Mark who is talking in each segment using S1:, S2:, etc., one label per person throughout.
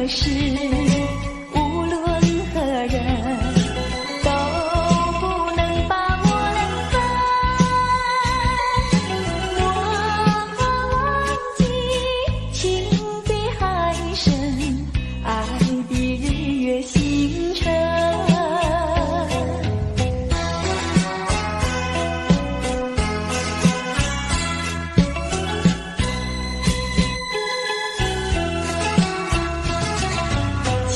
S1: 事，无论何人都不能把我冷分。我忘记情比海深，爱比日月星辰。情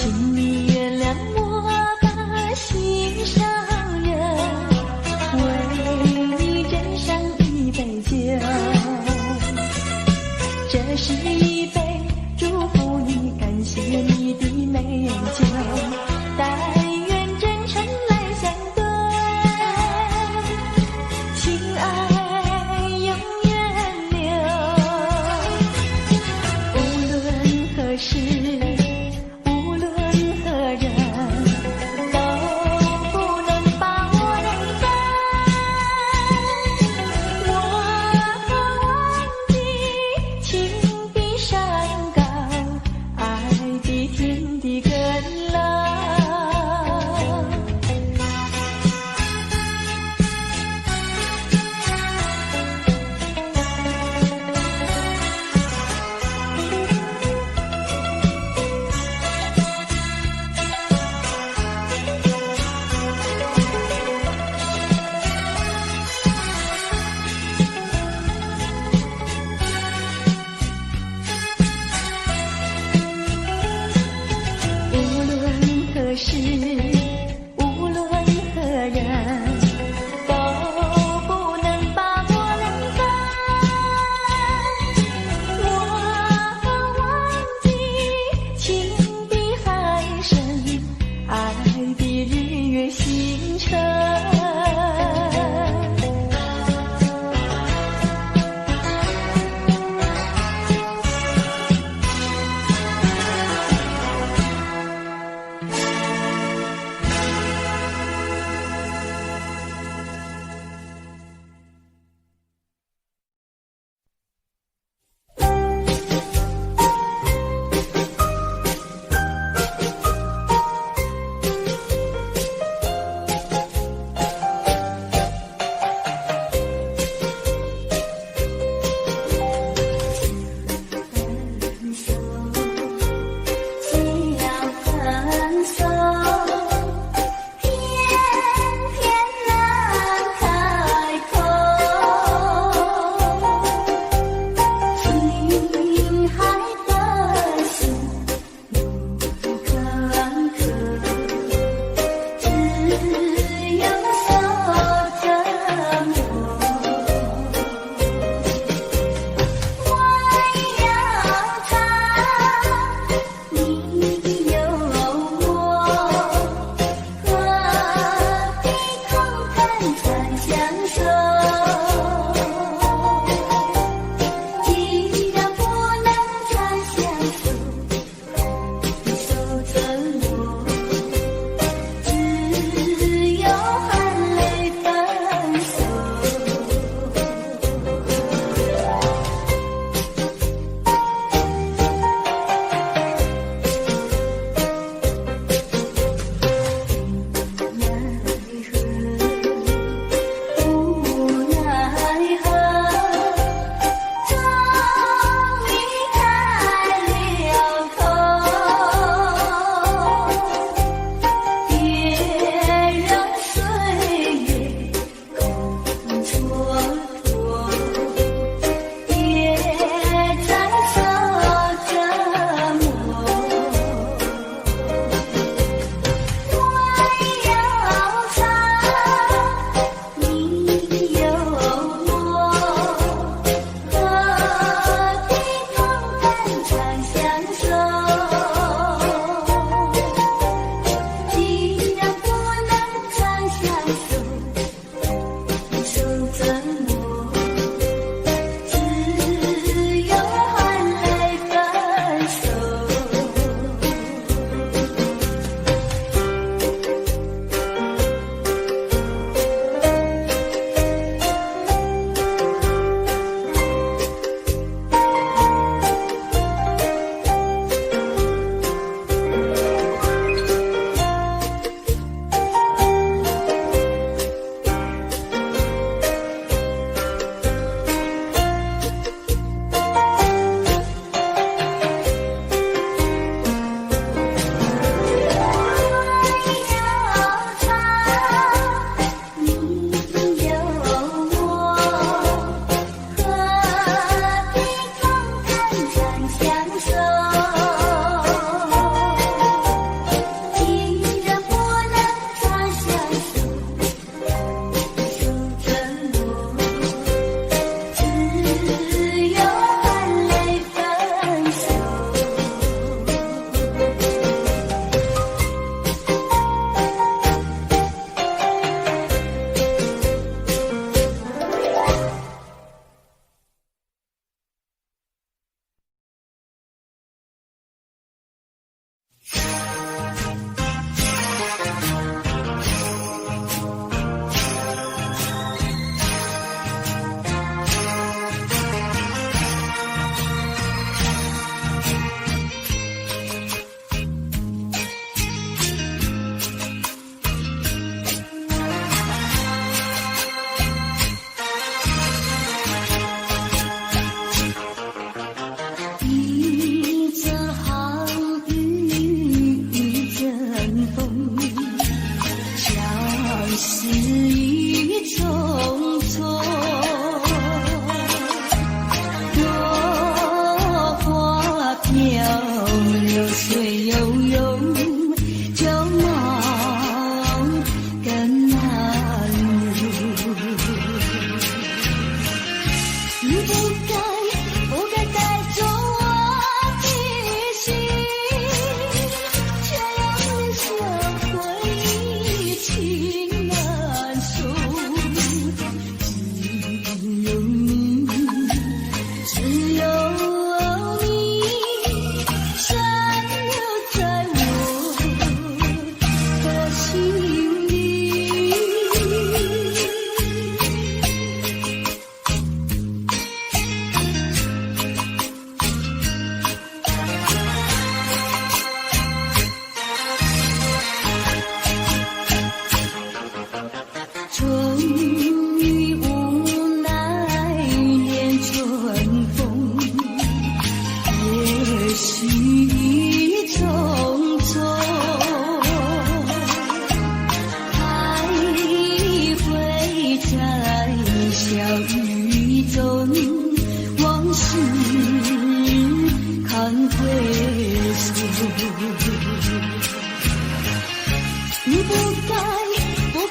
S1: 你不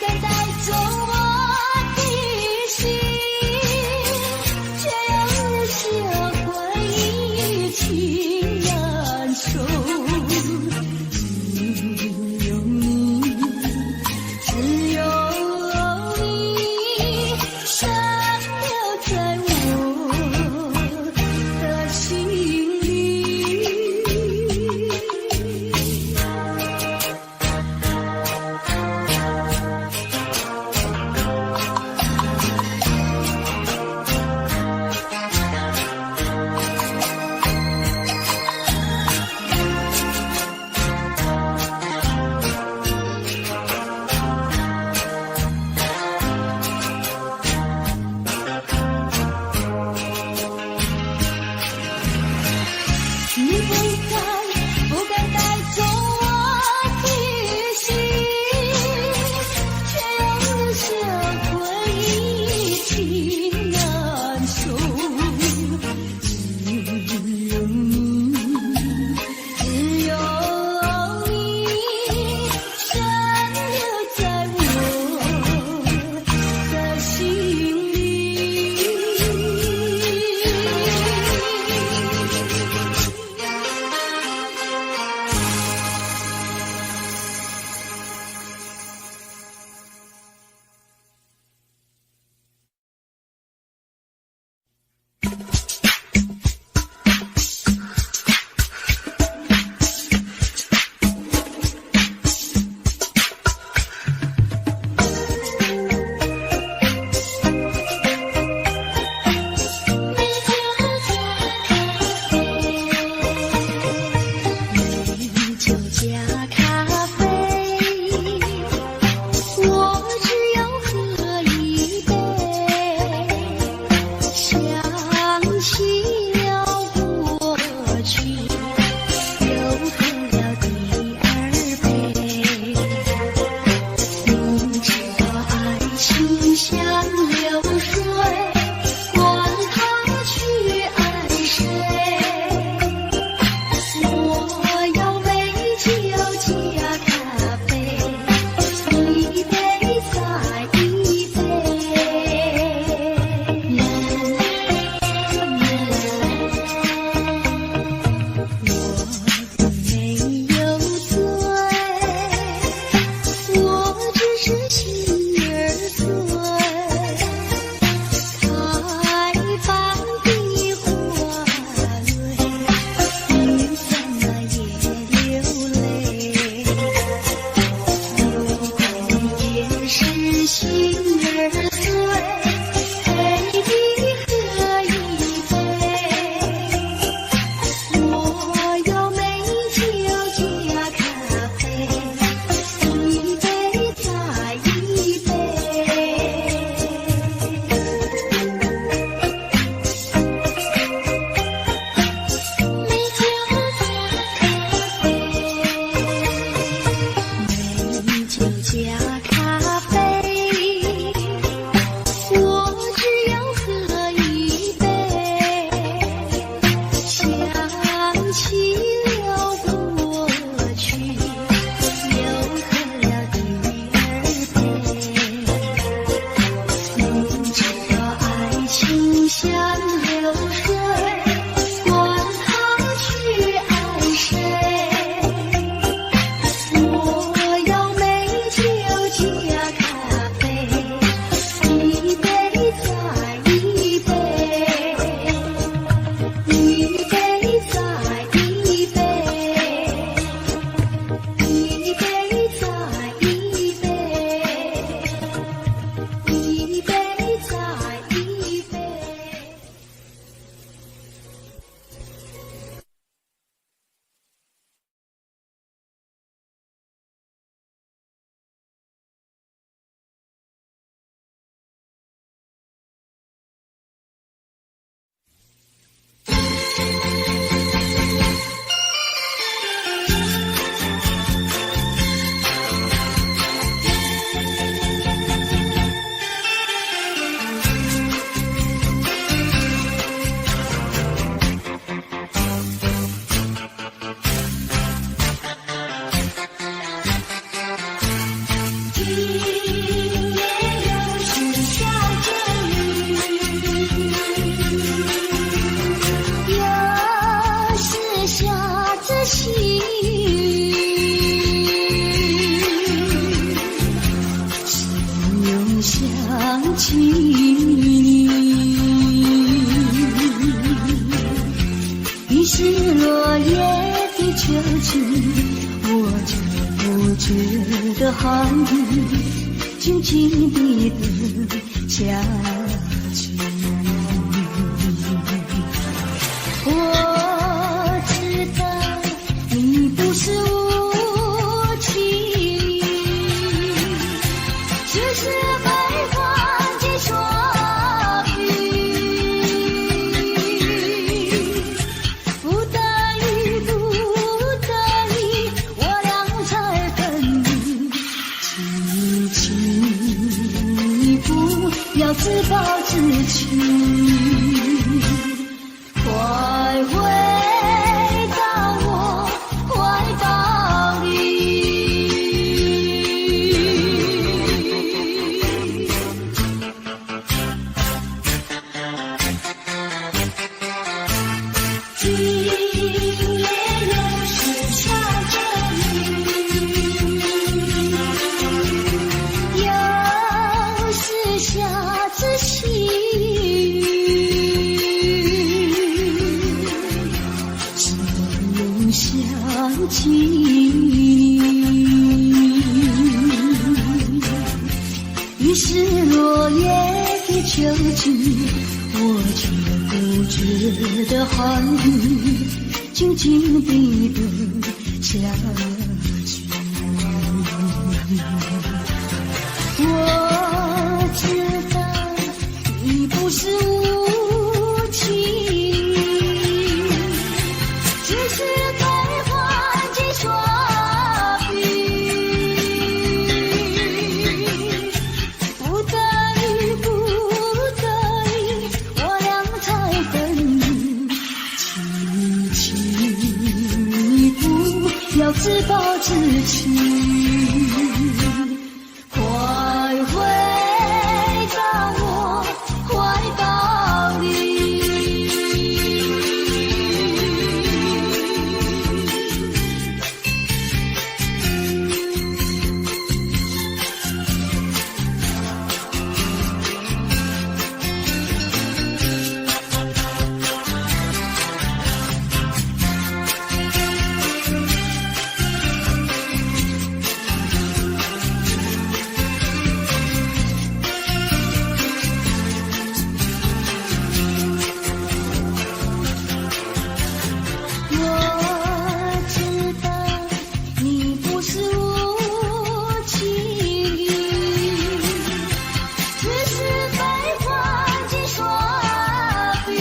S1: 该带走我的心，却又留下回忆情难收。只有你，只有你，深留在我的心里。心又想起你，于是落叶的秋季，我就不觉得寒意，静静地等下去。我知道你不是无情，只是悲欢几双语，不得已不得已，我俩才分离，请你不要自暴自弃，快回到我怀抱里。今夜又是下着雨，又是下着细雨，又想起你，于是落叶的秋季，我却不觉得寒意，静静地等下去。我知道你不是无情，只是悲欢几双语，不得已不得已，我俩才分离，请你不要自暴自弃，快回到我怀抱里。我知道你不是无情，只是悲欢几双语，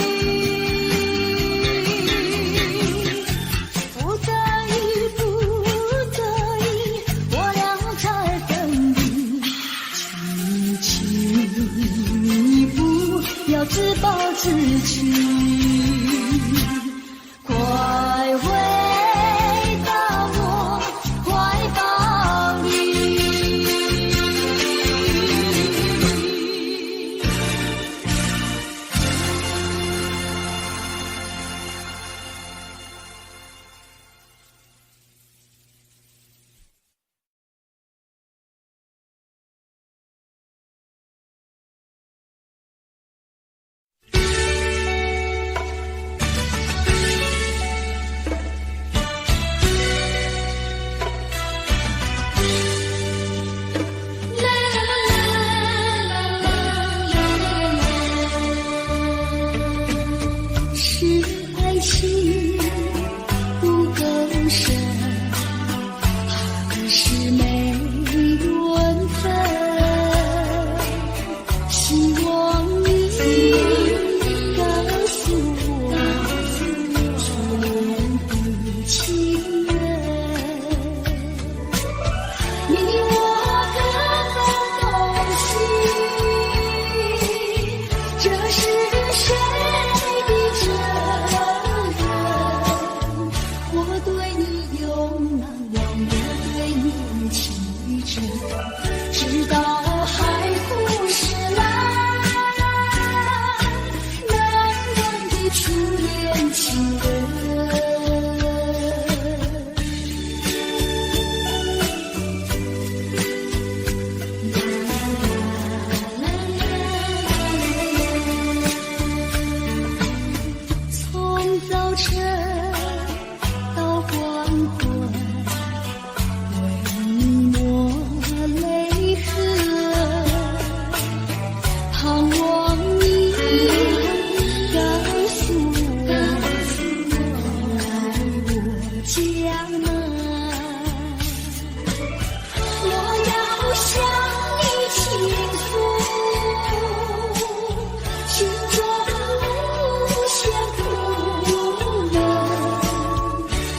S1: 不得已不得已，我俩才分离，请你不要自暴自弃，快回到我怀抱里。是爱情不够深，还是没缘分？希望你告诉我，初恋的情人，你我各分东西，这是谁的责任？我对你永难忘，我对你情真，直到海枯石烂，难忘的初恋情人。难。我要向你倾诉心中无限苦闷，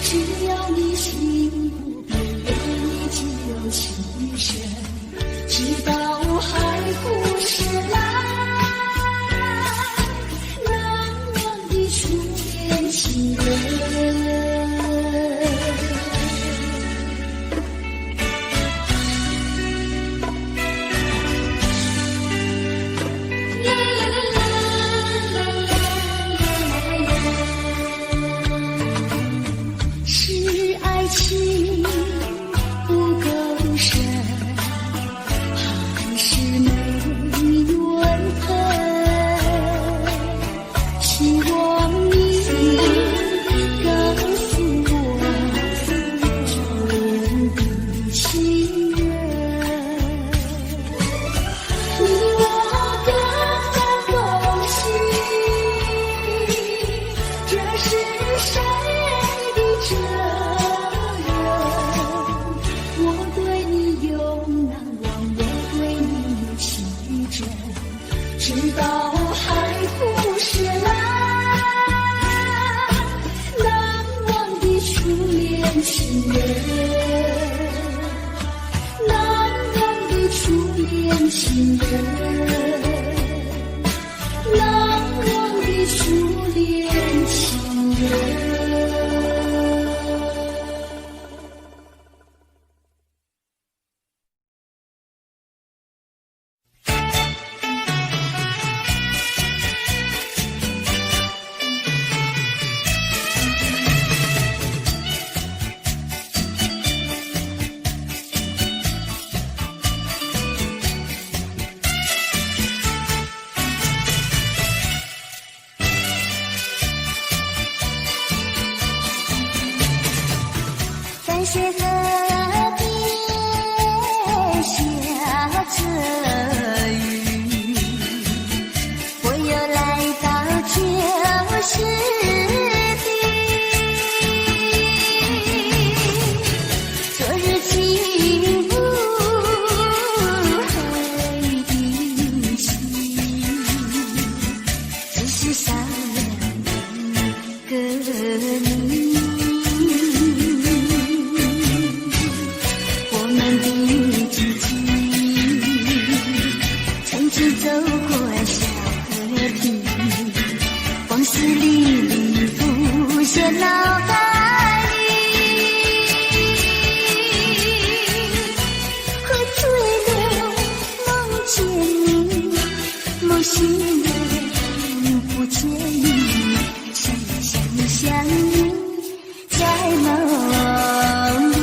S1: 只要你心不变，为你只有牺牲，直到海枯石烂，难忘的初恋情人。是爱情不够深，还是没缘分？希望你告诉我初恋的情人，你我各分东西，这是谁的责任？我对你永难忘，我对你情真，直到海枯石烂，难忘的初恋情人，难忘的初恋情人，难忘的初恋情人。在水河边下着雨，我又来到旧时地，昨日情不黑的心，只是少了个你。走过小河堤，往事历历浮现脑海里，喝醉了梦见你，梦醒了不见你，想你在梦里。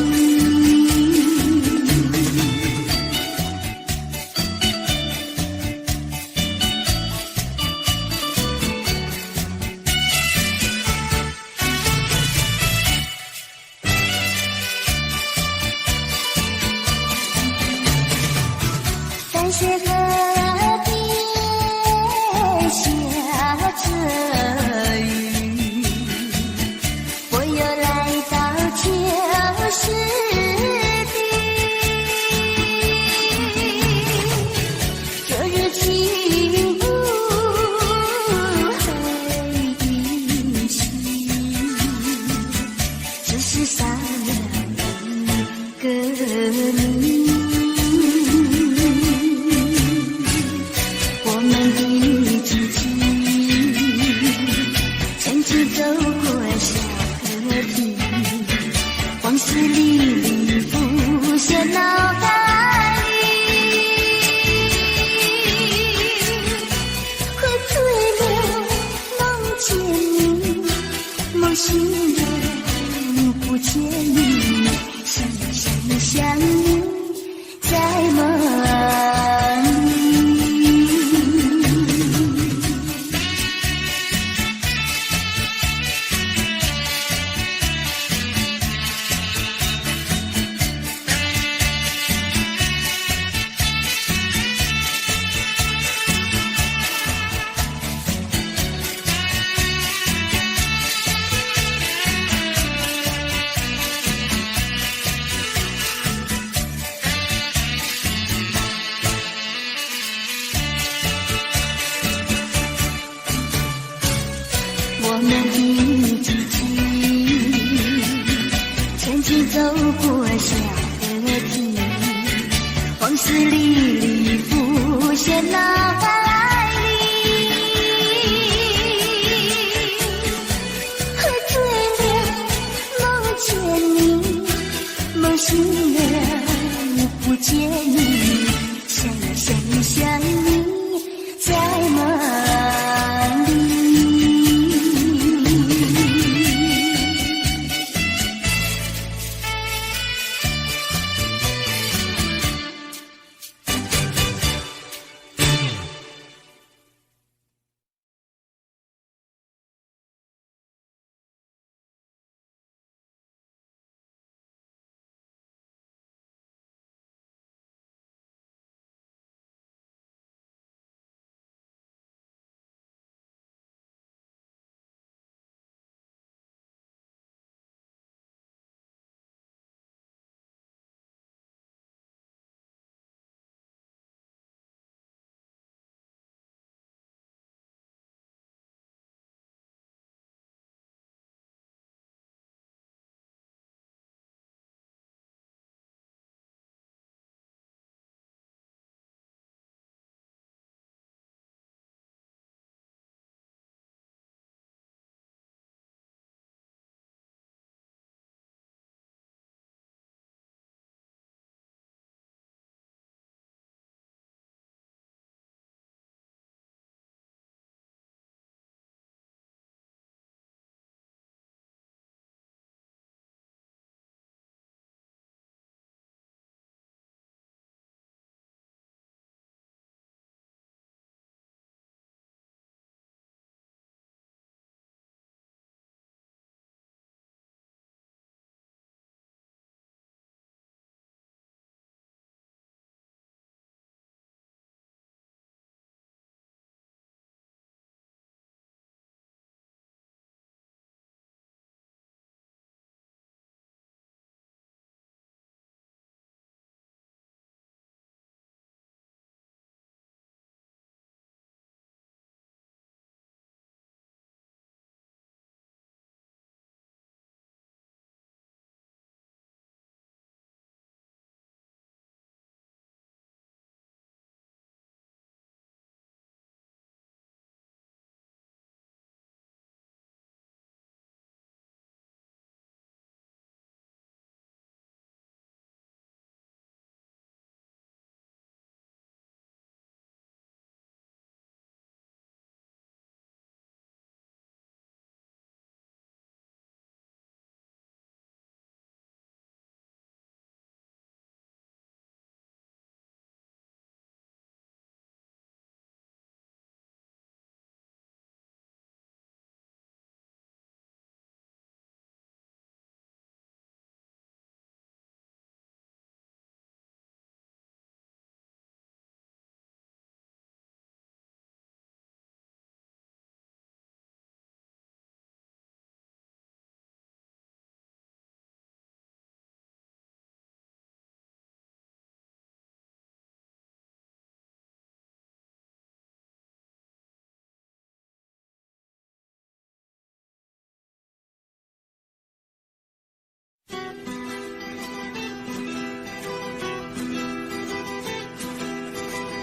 S1: 在水河边下着雨，我又来到旧时地，昨日情不黑的心，只是少了个你。走过小河堤，往事历历浮现脑海里，喝醉了梦见你，梦醒了不见你，想你在梦里。走过小河堤，往事历历浮现脑海里。喝醉了，梦见你，梦醒了，不见你，想你在梦里。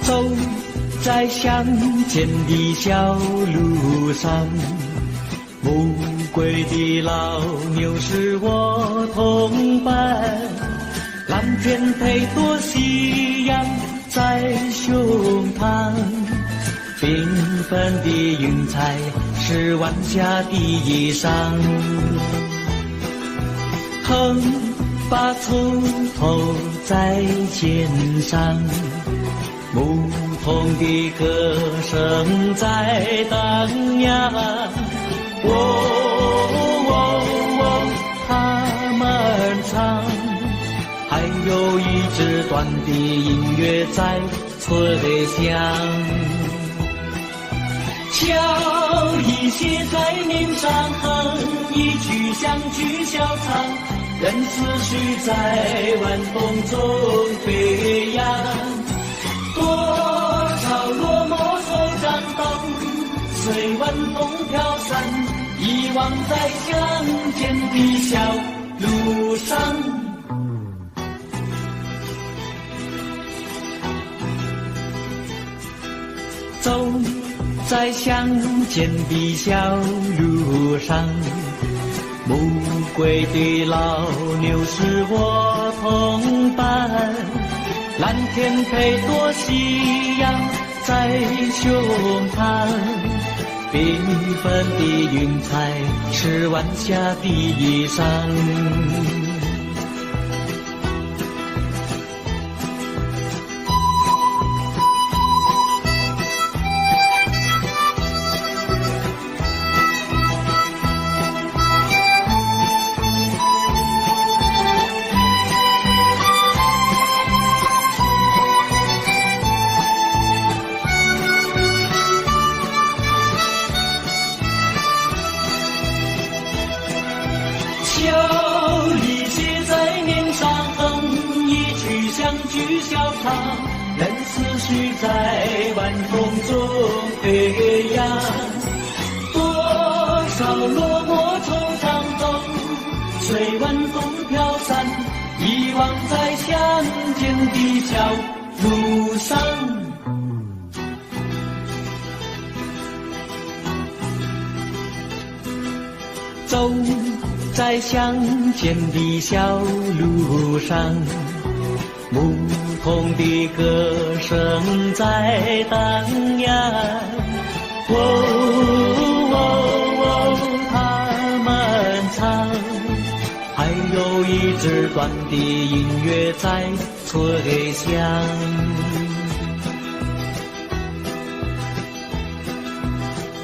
S2: 走在乡间的小路上，暮归的老牛是我同伴，蓝天配朵夕阳在胸膛，缤纷的云彩是晚霞的衣裳，横把锄头在肩上，牧童的歌声在荡漾，他们唱，还有一支短的音乐在吹响，笑意写在脸上，哼一曲乡曲小唱，任思绪在晚风中飞扬。多少落寞手掌灯，随晚风飘散，遗忘在乡间的小路上。走在乡间的小路上，暮归的老牛是我同伴，蓝天配朵夕阳在胸膛，缤纷的云彩是晚霞的衣裳。笑意写在脸上，一曲相聚笑唱，任思绪在晚风中飞扬。多少落寞惆怅中，随晚风飘散，遗忘在乡间的小路上。走在乡间的小路上，牧童的歌声在荡漾。哦哦哦，他们唱，还有一支短的音乐在吹响。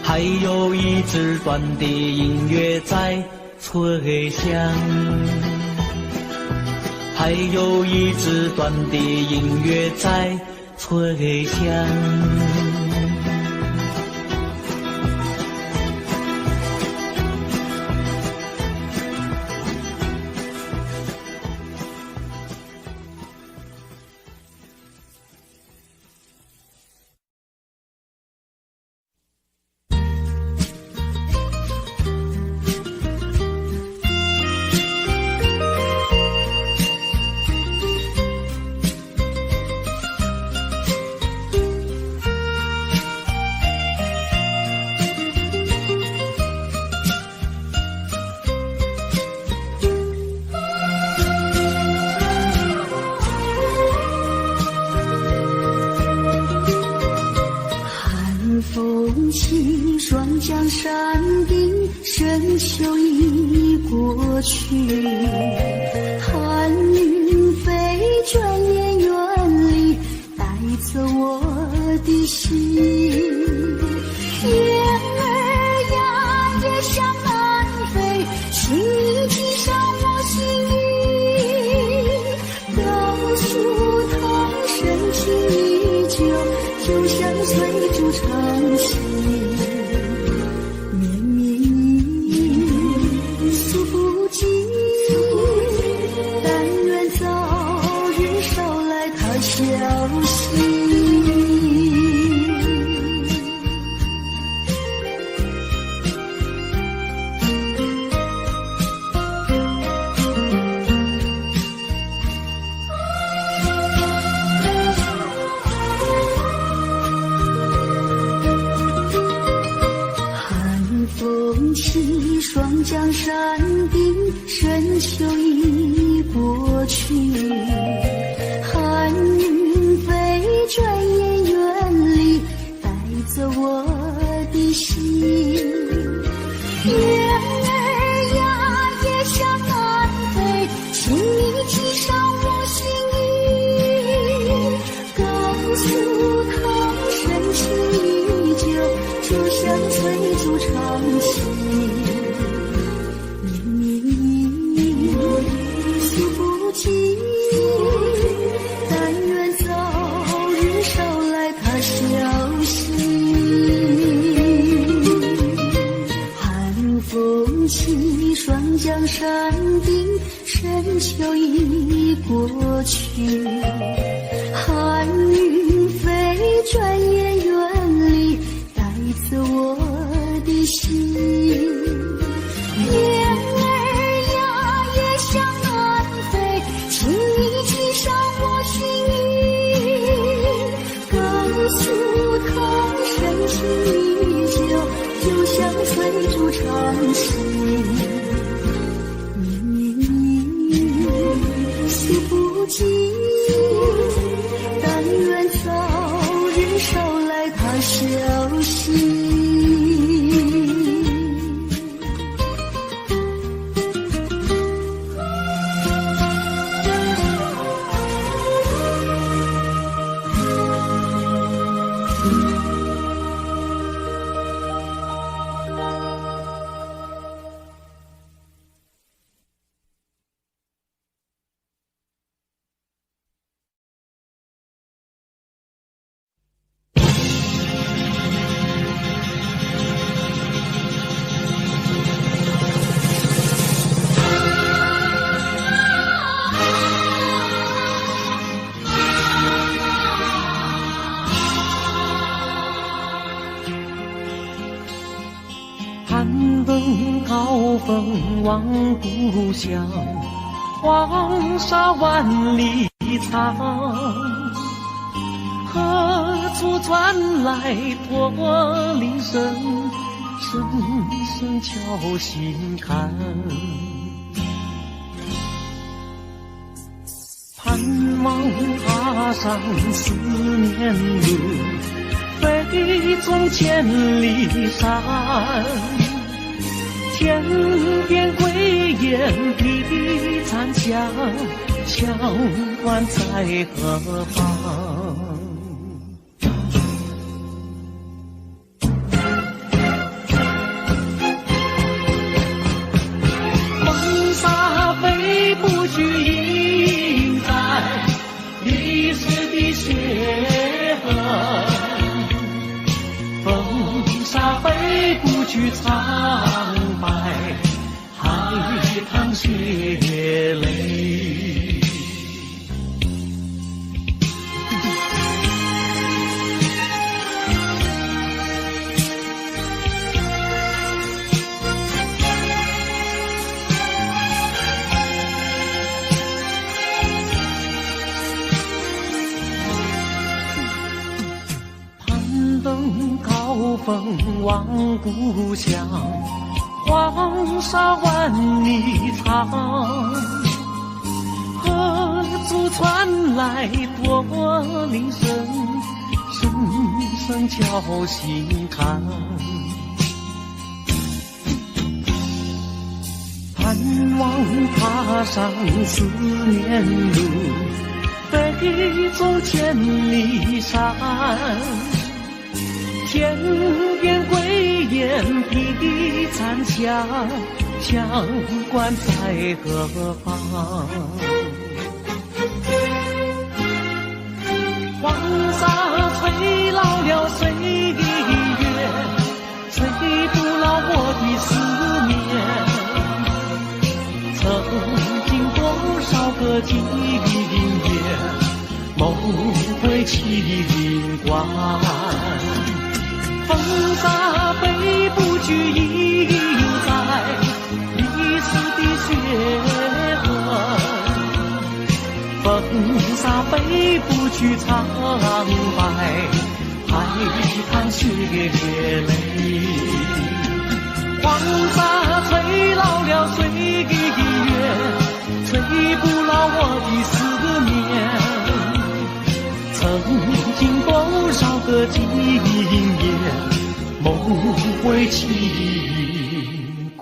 S2: 还有一支短的音乐在吹响，还有一支短的音乐在吹响。
S1: 起，霜降山顶，深秋已过去。寒云飞，转眼远离，带走我的心。雁儿呀，也向南飞，请你系上我心语。告诉他，深情依旧，就像翠竹长青。霜降山顶，深秋已过去。寒云飞，转眼远离，带走我的心。雁儿呀，也向南飞，请你系上我心语。告诉他，深情依旧，就像翠竹长青。但愿早日捎来他消息。寒风起，霜降山顶，深秋已过去。寒云飞，转眼远离，带走我的心。雁儿呀，也向南飞，请你系上我心语。告诉他，筑长行。思不尽，但愿早日捎来他消息。
S2: 攀登高峰望故乡，黄沙万里长。何处传来驼铃声，声声敲心坎。盼望踏上思念路，飞纵千里山。天边归雁啼残响，乡关在何方？风沙飞不去，印在历史的血痕。风沙飞不去，苍白海棠血泪。攀登高峰望故乡，黄沙万里长。何处传来驼铃声，声声敲心坎。盼望踏上思念路，飞纵千里山。天边归雁啼残响，乡关在何方？黄沙吹老了岁月，吹不老我的思念。曾经多少个今夜，梦回麒麟关。风沙飞不去，印在历史的血痕。风沙飞不去，苍白海棠血泪。黄沙吹老了岁月，吹不老我的思念。曾经多少个今夜，梦回麒麟关。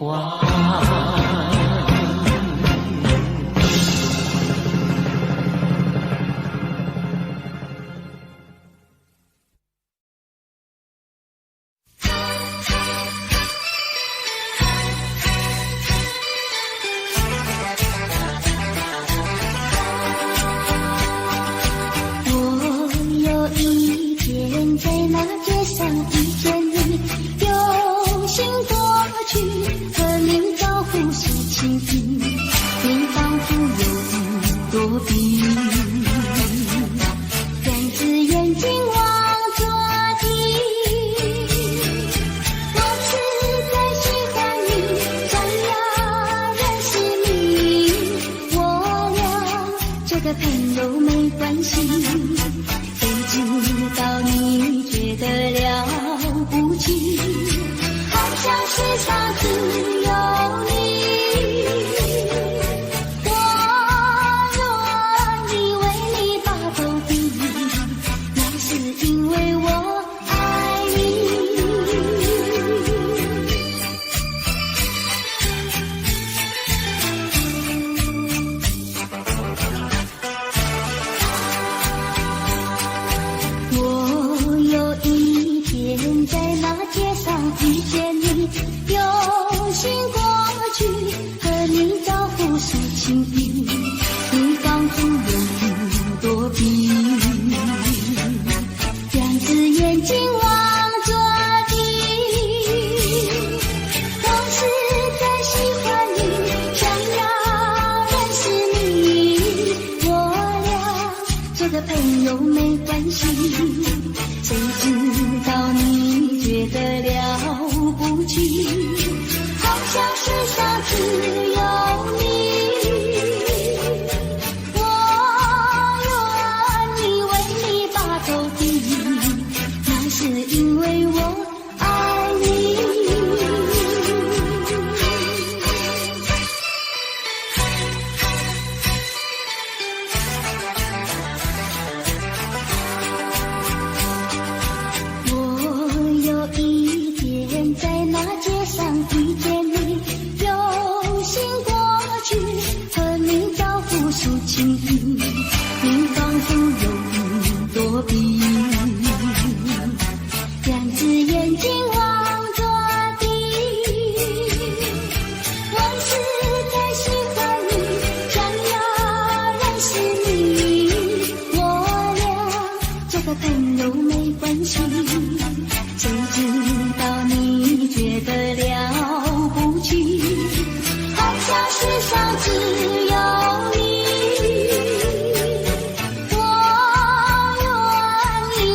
S1: 不知道你觉得了不起，还像世上只有你。我愿意为你把头低，那是因为我爱你。我有一天在那街上遇见你，用心过去和你招呼说情意，你仿佛有云躲避，两只眼睛望着地。我实在喜欢你，想要认识你，我俩做个朋友没关系，谁知道你觉得了不起，好像世上只有你。我愿意为你把头低，那是因为我爱你。我有一天在那街上遇见你，用心过去和你招呼说情意，你仿佛有云躲避，两只眼睛望着地。我实在喜欢你，想要认识你，我俩做个朋友没关系，谁知道你觉得了不起，好像世上只有你。我愿意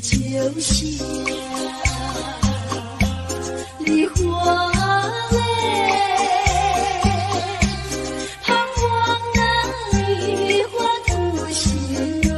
S1: 秋霞，梨花泪，盼望那梨花吐心蕊。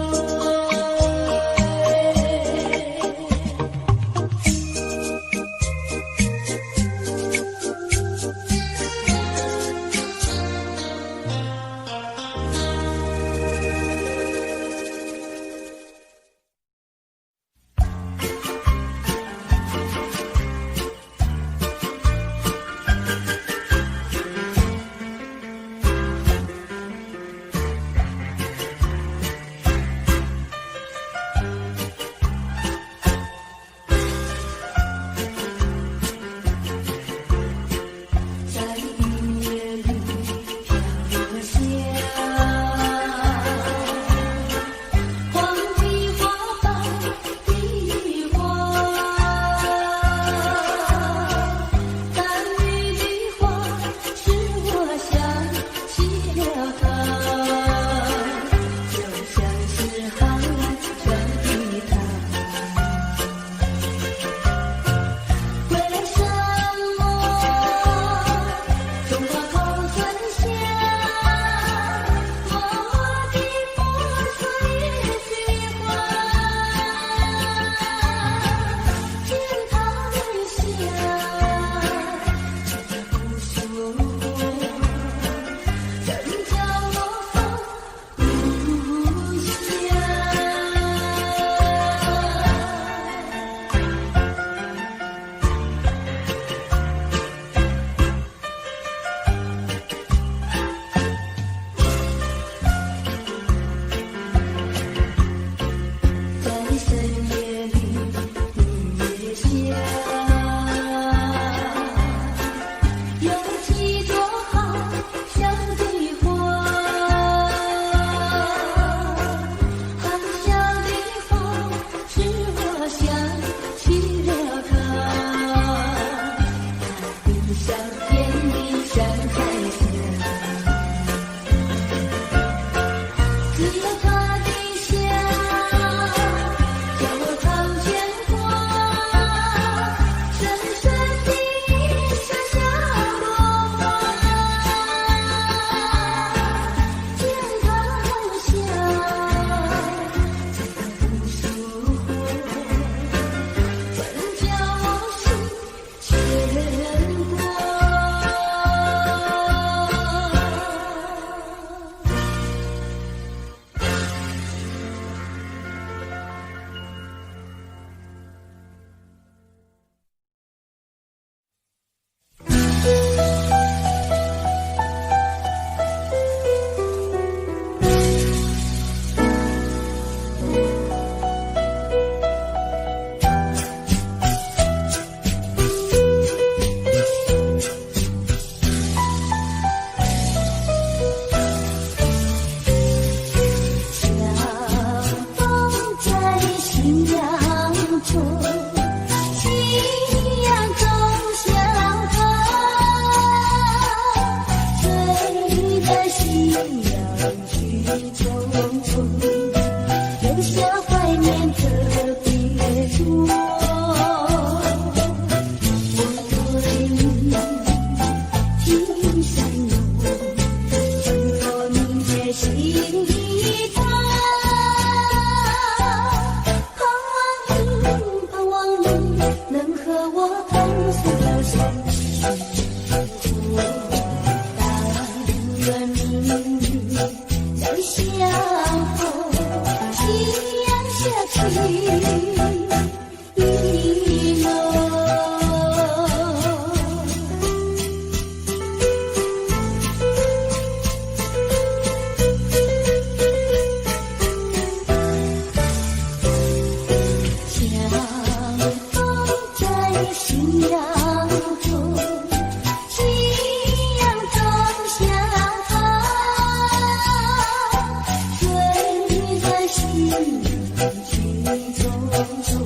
S3: 风中。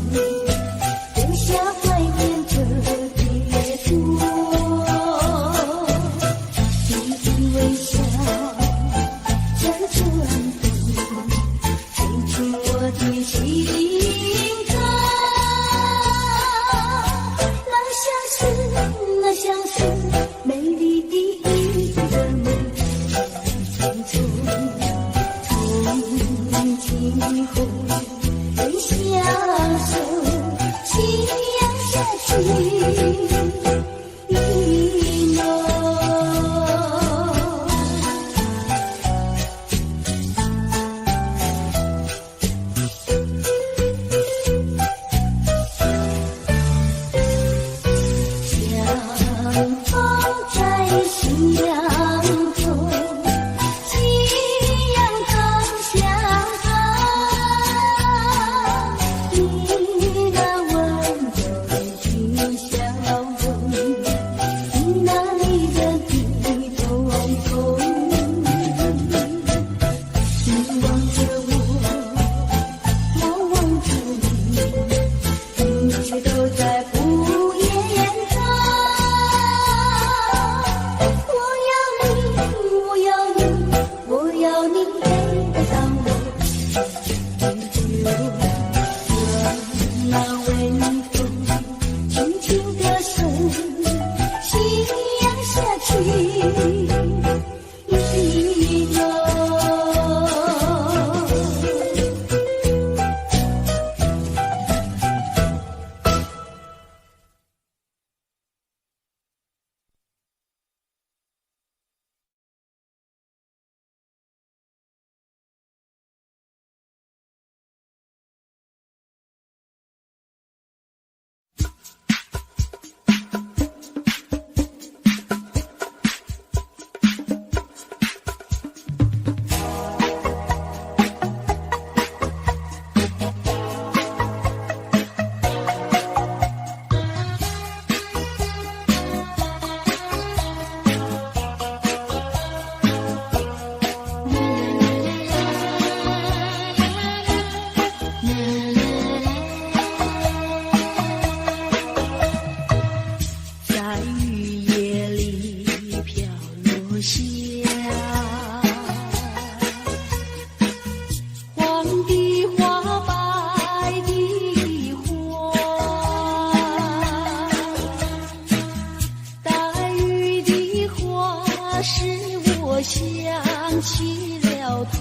S1: 手，夕阳下去，一浓。相逢在夕阳中，夕阳同相逢。你那温柔的笑容，你那迷人的瞳孔，你望着我，我望着你，一切都在不言中。我要你陪得上我，那微风轻轻地送夕阳下去，一浓。想起了他，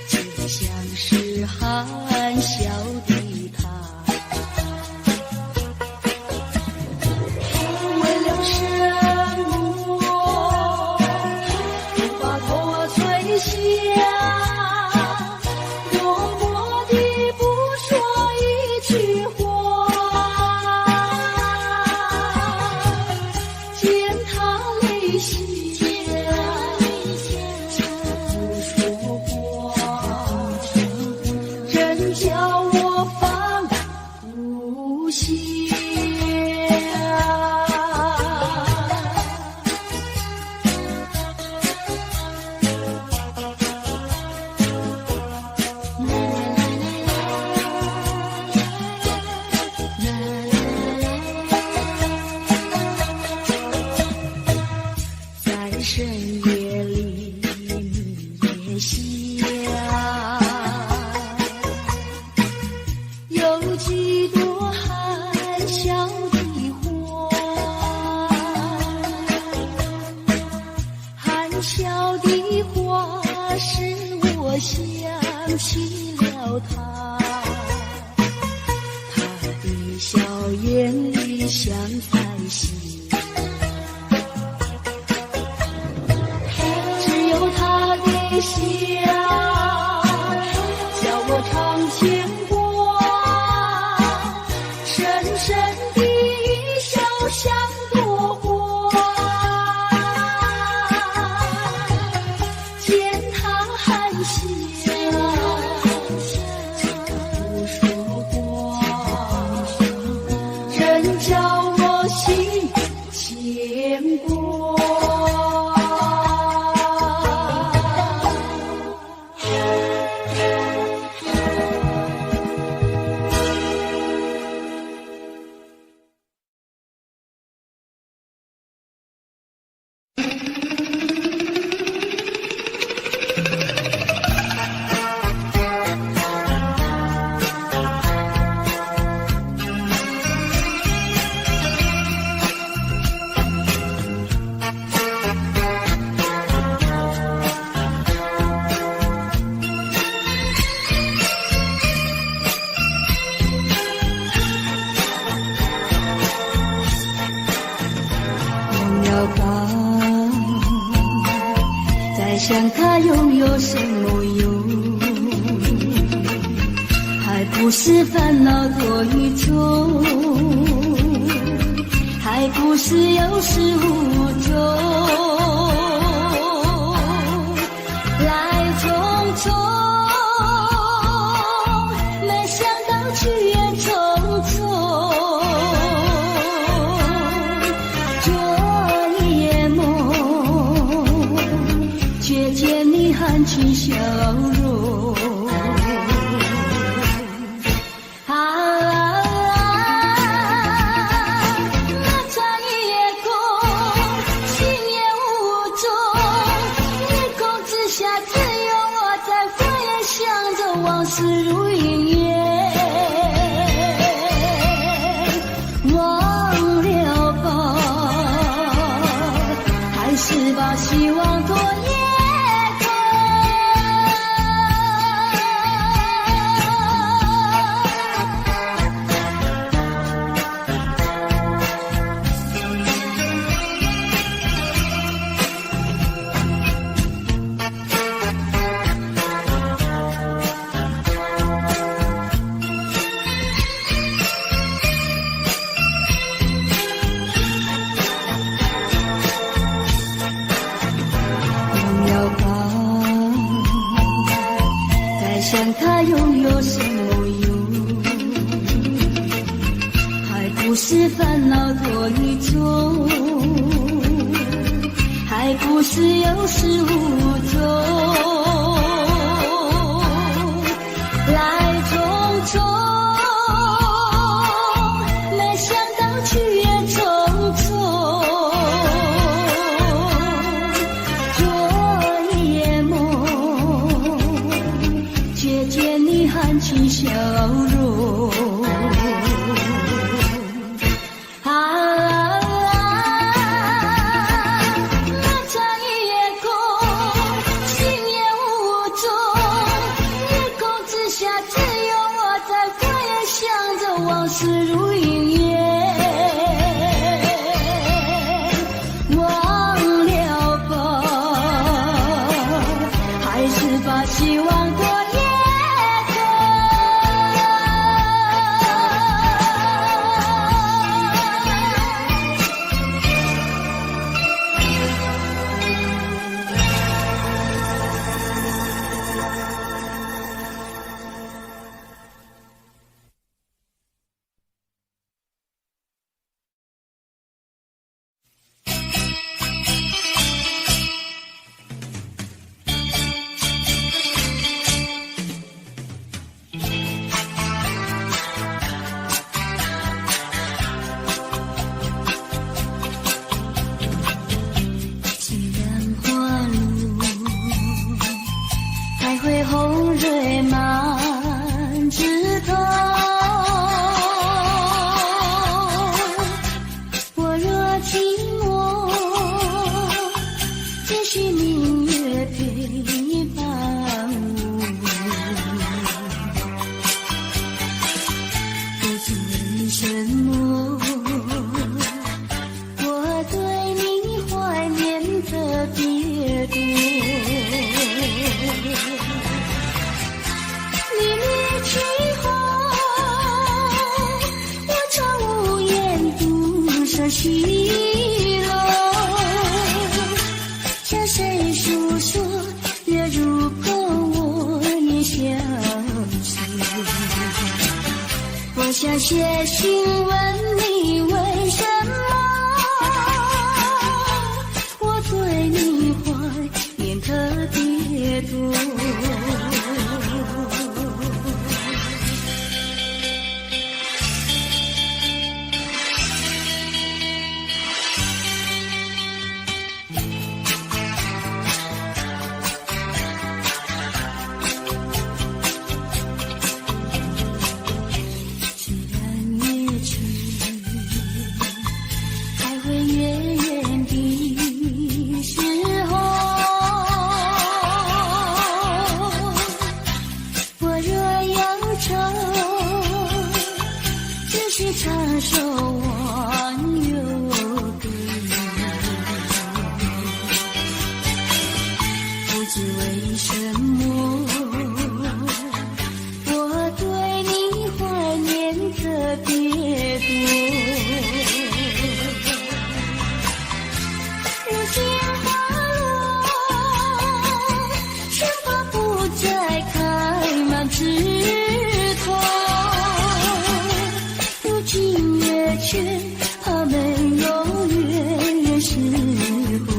S1: 就像是含笑的他，为了生活无法脱垂下，默默地不说一句话，见他泪下叫我放不下，在深夜里你也想。有几朵含笑的花，含笑的花使我想起了他，他的笑眼里像在心，只有他的笑叫我常牵挂，深深的笑像朵花，见他含笑不说话，真叫我心牵挂。想它拥有什么用？还不是烦恼多一种，还不是有始无终，来匆匆，没想到去也匆匆。做一夜梦，却见你含情笑容。往事如云烟，忘了吧，还是把希望多夜想它拥有什么用？还不是烦恼多一种，还不是有始无终，来匆匆，没想到去也匆匆。做一夜梦，却见你含情笑容。漫长一夜空，心也无踪，夜空之下只有我在花园想着往事如云烟，忘了吧，还是把希望多红蕊满枝头，我若寂寞，只需明月陪伴我。不知为什么，我对你怀念特别多。去后，我常无言独舍西楼，向谁诉说？月如钩，我念相思。我想写信问你为什么，我对你怀念特别多。长守望有个人，不什么？我对你怀念特别多。如今花落，鲜花不再开满枝头。如今月缺，怕没有月圆时候。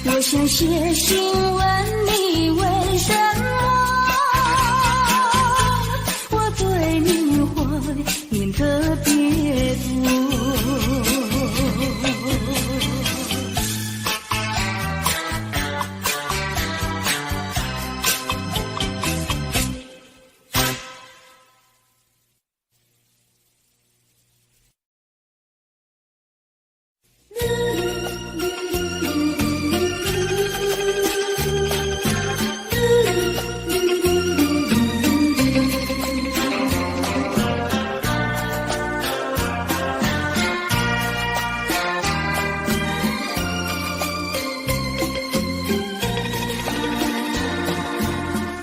S1: 我想写信问你为什么，我对你怀念特别多。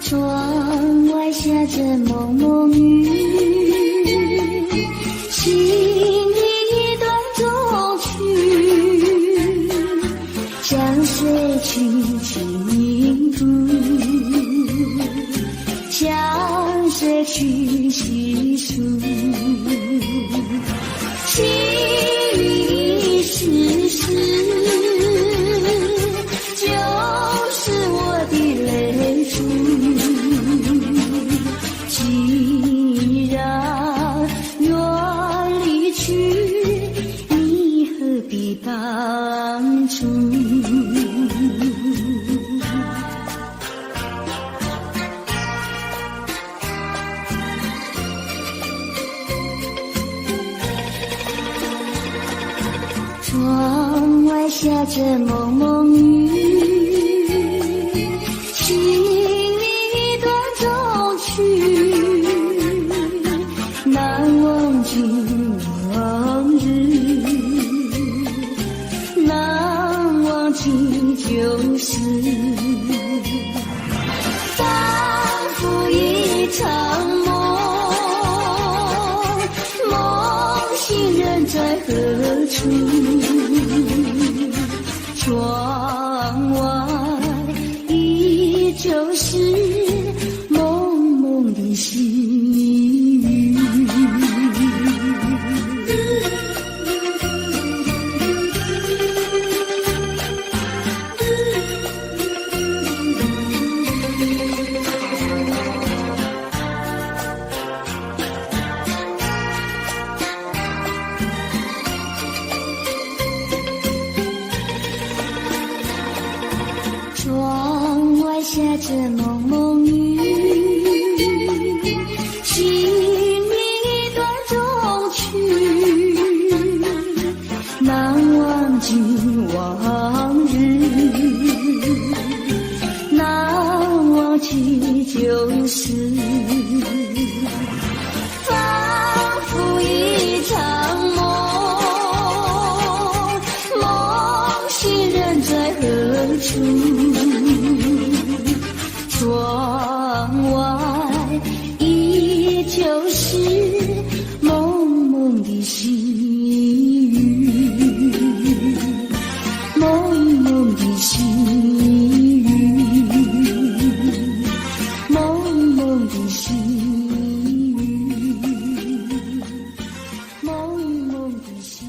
S1: 窗外下着蒙蒙雨，心里一段衷曲，向谁去倾吐？向谁去细数？细雨丝丝，就是我的泪珠。既然愿离去，你何必当初？窗外下着蒙蒙雨，心里一段衷曲，难忘尽往日，难忘尽旧事，仿佛一场梦，梦醒人在何处？窗外依旧是蒙蒙的细雨。窗外下着蒙蒙雨，心里一段衷曲，难忘尽往日，难忘记旧事，仿佛一场梦，梦醒人在何处？窗外依旧是蒙蒙的细雨，蒙蒙的细雨，蒙蒙的细雨，蒙蒙的细雨。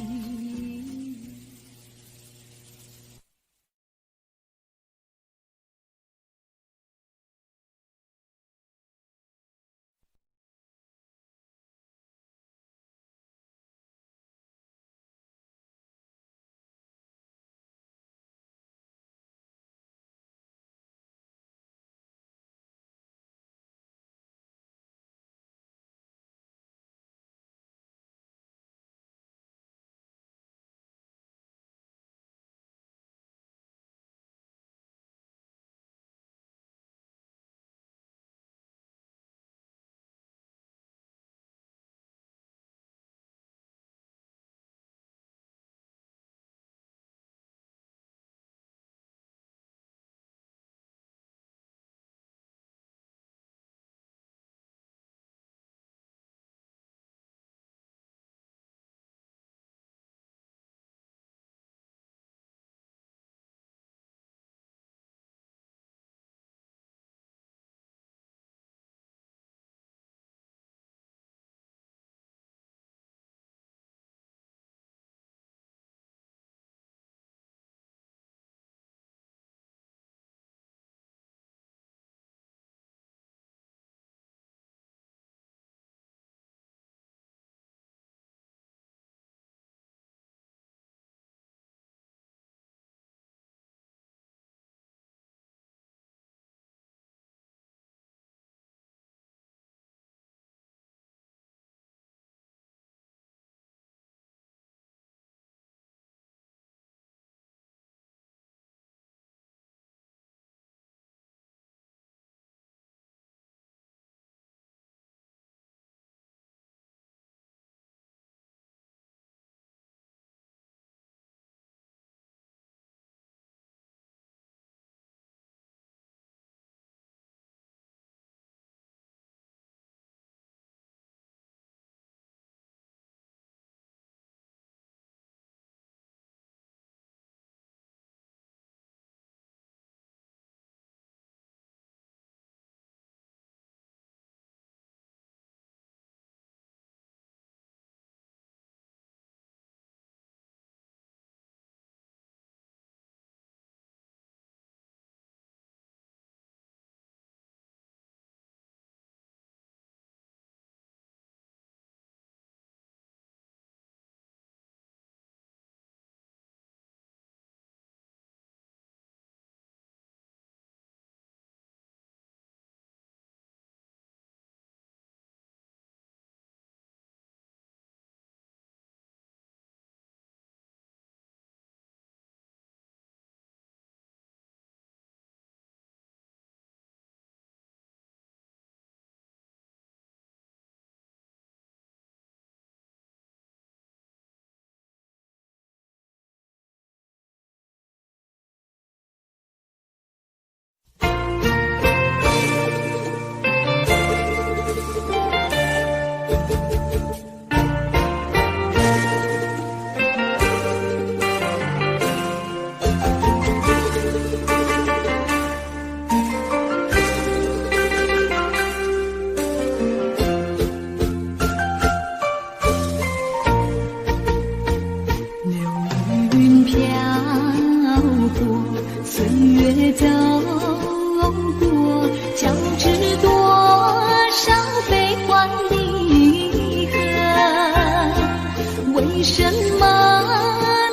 S1: 为什么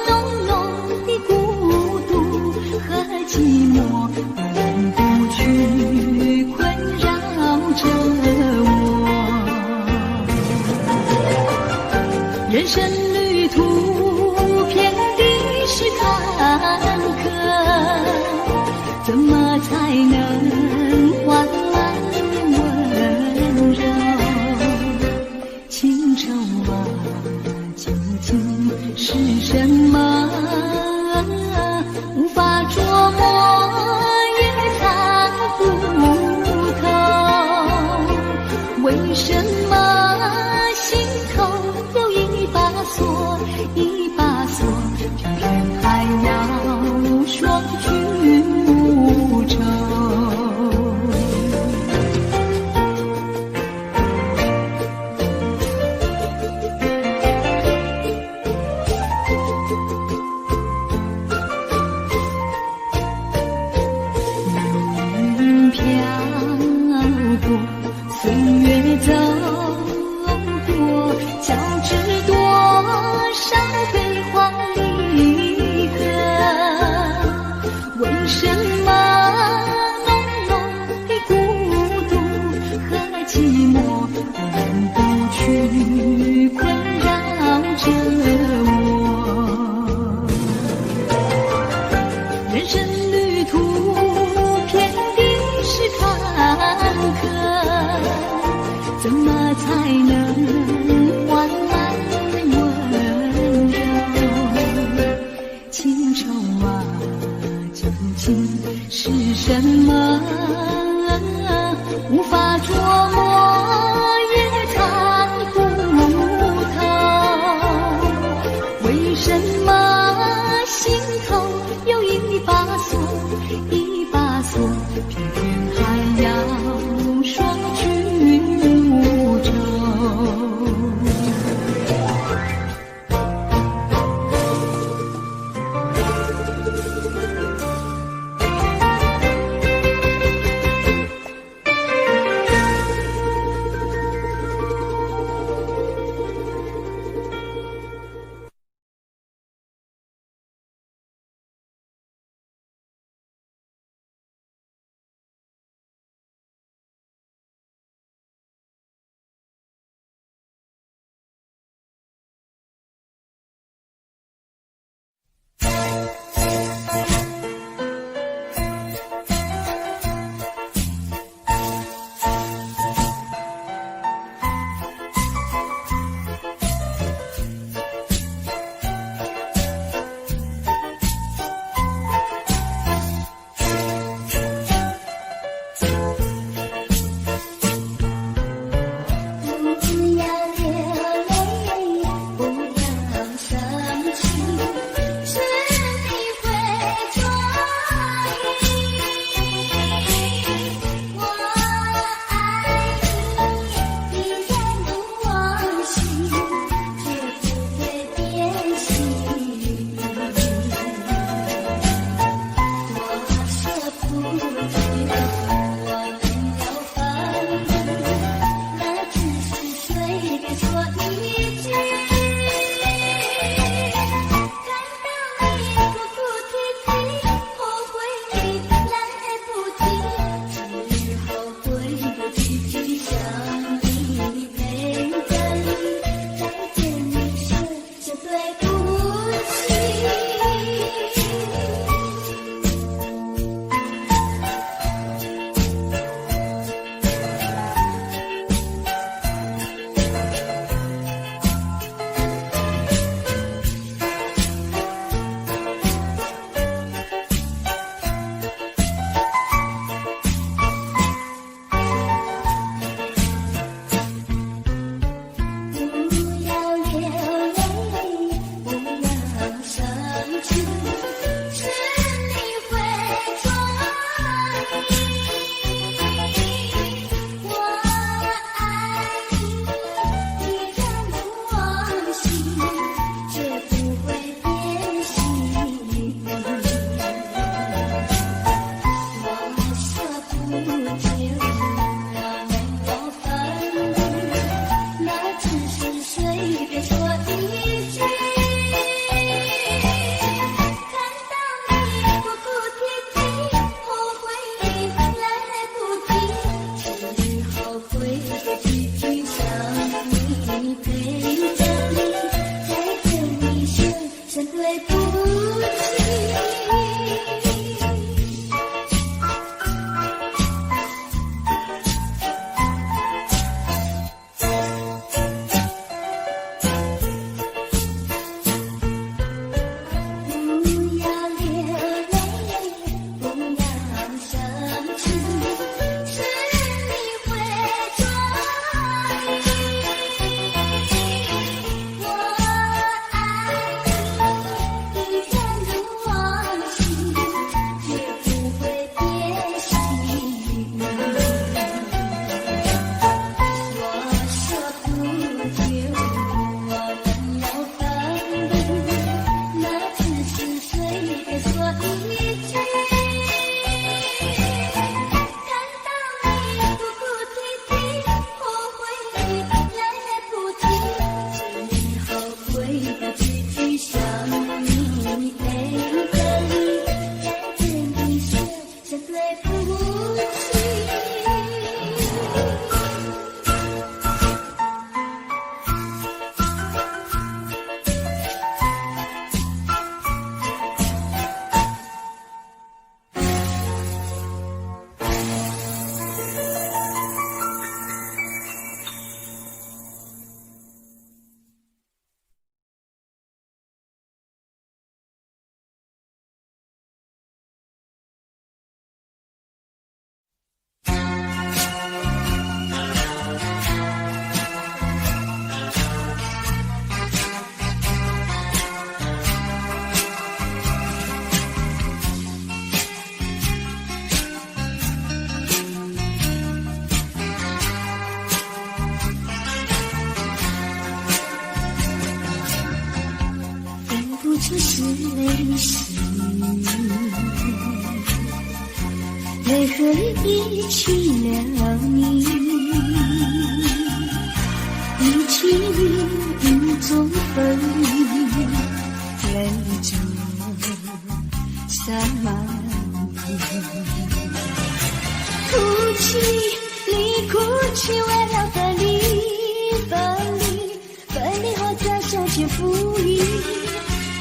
S1: 浓浓的孤独和寂寞永不去困扰着我？人生旅途遍地是坎坷，怎么才能换来温柔？情愁啊，究竟是什么？无法捉摸，也猜不透。为什么心头有一把锁，一把锁，偏偏还要双居无愁？云飘过，岁月走过，交织多少悲欢离合？为什么浓浓的孤独和寂寞永不去困扰着我？人生旅途遍地是坎坷，怎么才能换来温柔？情愁啊，究竟是什么？无法捉摸，也猜不透。为什么心头有一把锁，一把锁，偏偏还要双居无愁？出是泪湿，泪和雨一起了你，一起雨中分离，泪中洒满地。哭泣，你哭泣，为了分离，分离后再相见不易。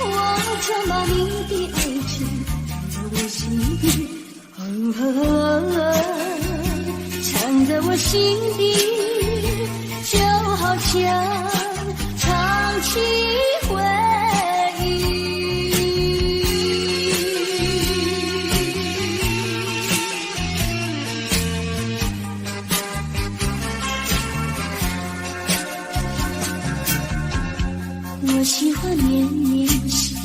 S1: 我曾把你的爱情藏在我心底，藏在我心底，就好像唱起回忆。我喜欢绵绵细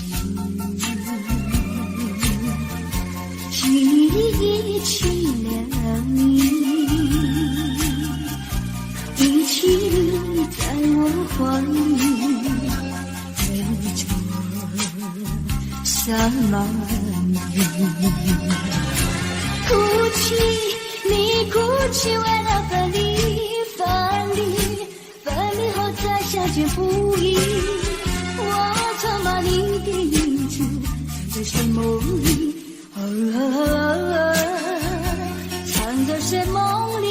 S1: 雨，一起了你，一起在我怀里，泪中洒满地。哭泣，你哭泣，为了分离，分离后再相见不易。我曾把你的影子藏在睡梦里，藏在睡梦里，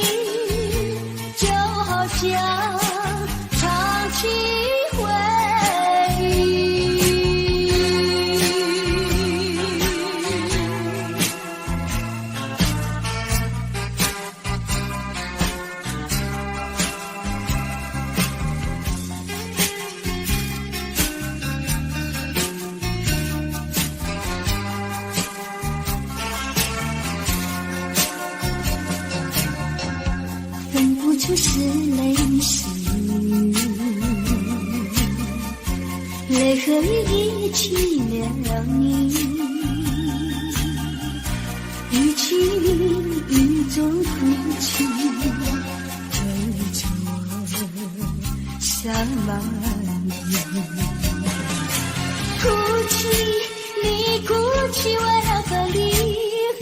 S1: 就好像唱起回忆。就是泪湿，泪和雨一起了你，一起雨中哭泣，泪中洒满地。哭泣，你哭泣，为了分离，分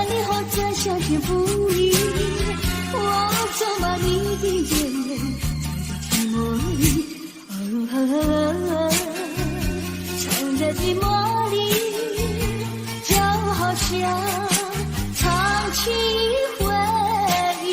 S1: 离后再相见不易。我曾把你的眼藏在寂寞里，藏在寂寞里，就好像唱起回忆。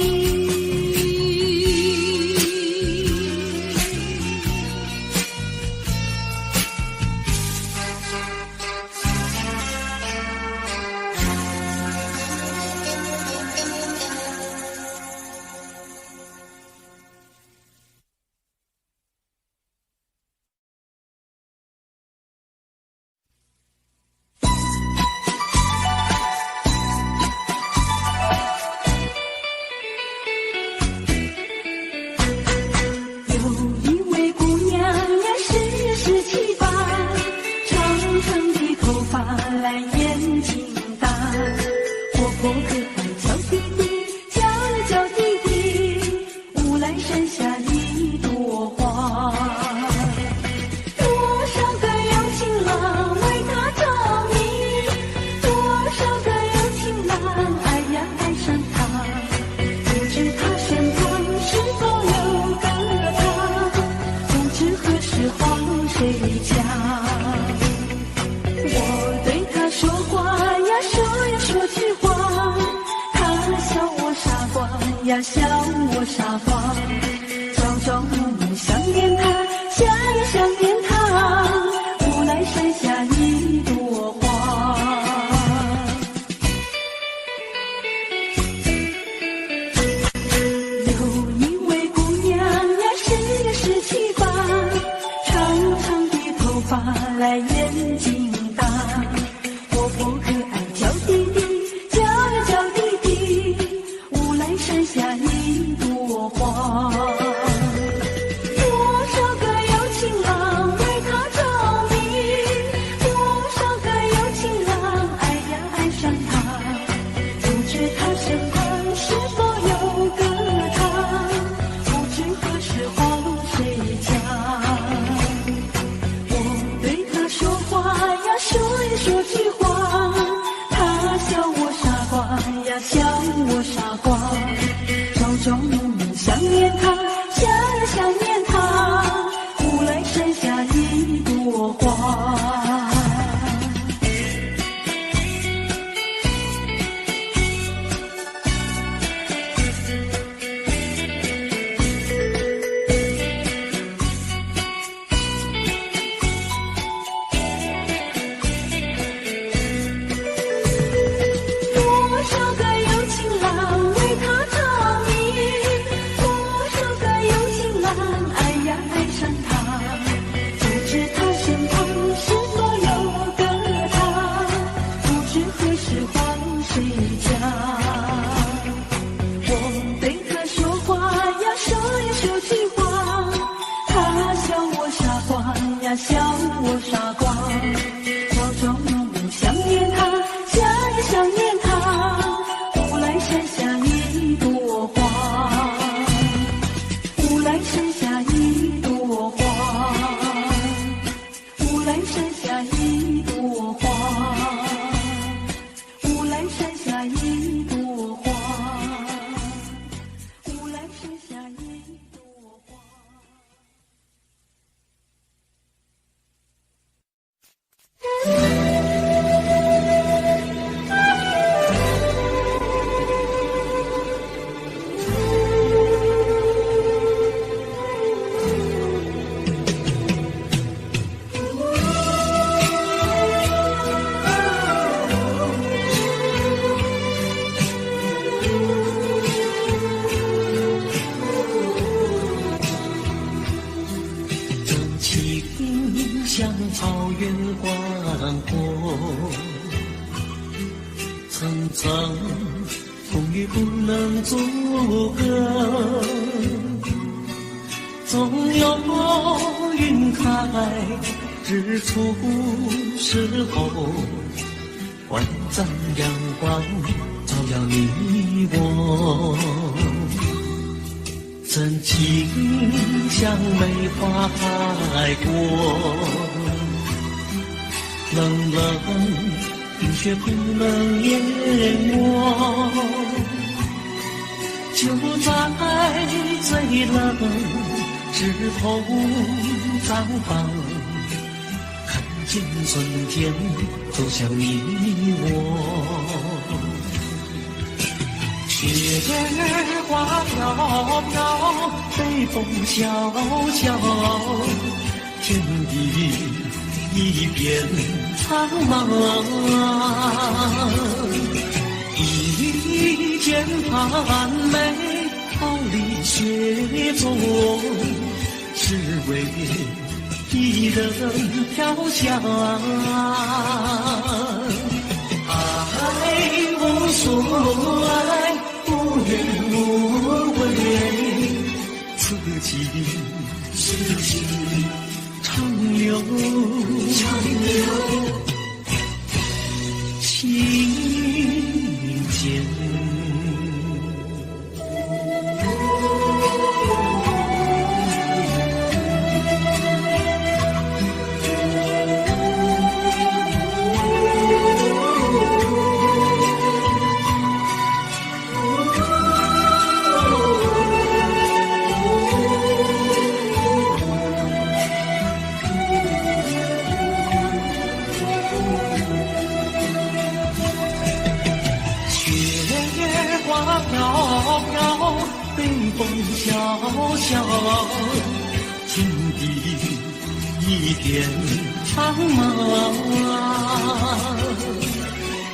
S1: 想念他，无来山下一朵花。笑我傻瓜，朝朝暮暮想念他，想呀想念他，无来山下一朵花，无来山下一朵花，无来山下一朵花，无来山下一朵花，无来山下一朵花。
S2: 像草原广阔，层层风雨不能阻隔，总有云开日出时候，万丈阳光照耀你我，真情像梅花开过，冷冷冰雪不能淹没，就在最冷枝头绽放，看见春天走向你我。雪儿花飘飘，北风萧萧，天地一片苍茫。一剑寒梅毫厘雪中，只为一人飘香。爱无所爱，无怨无悔，此情长留，情间。飘飘，北风萧萧，天地一片苍茫。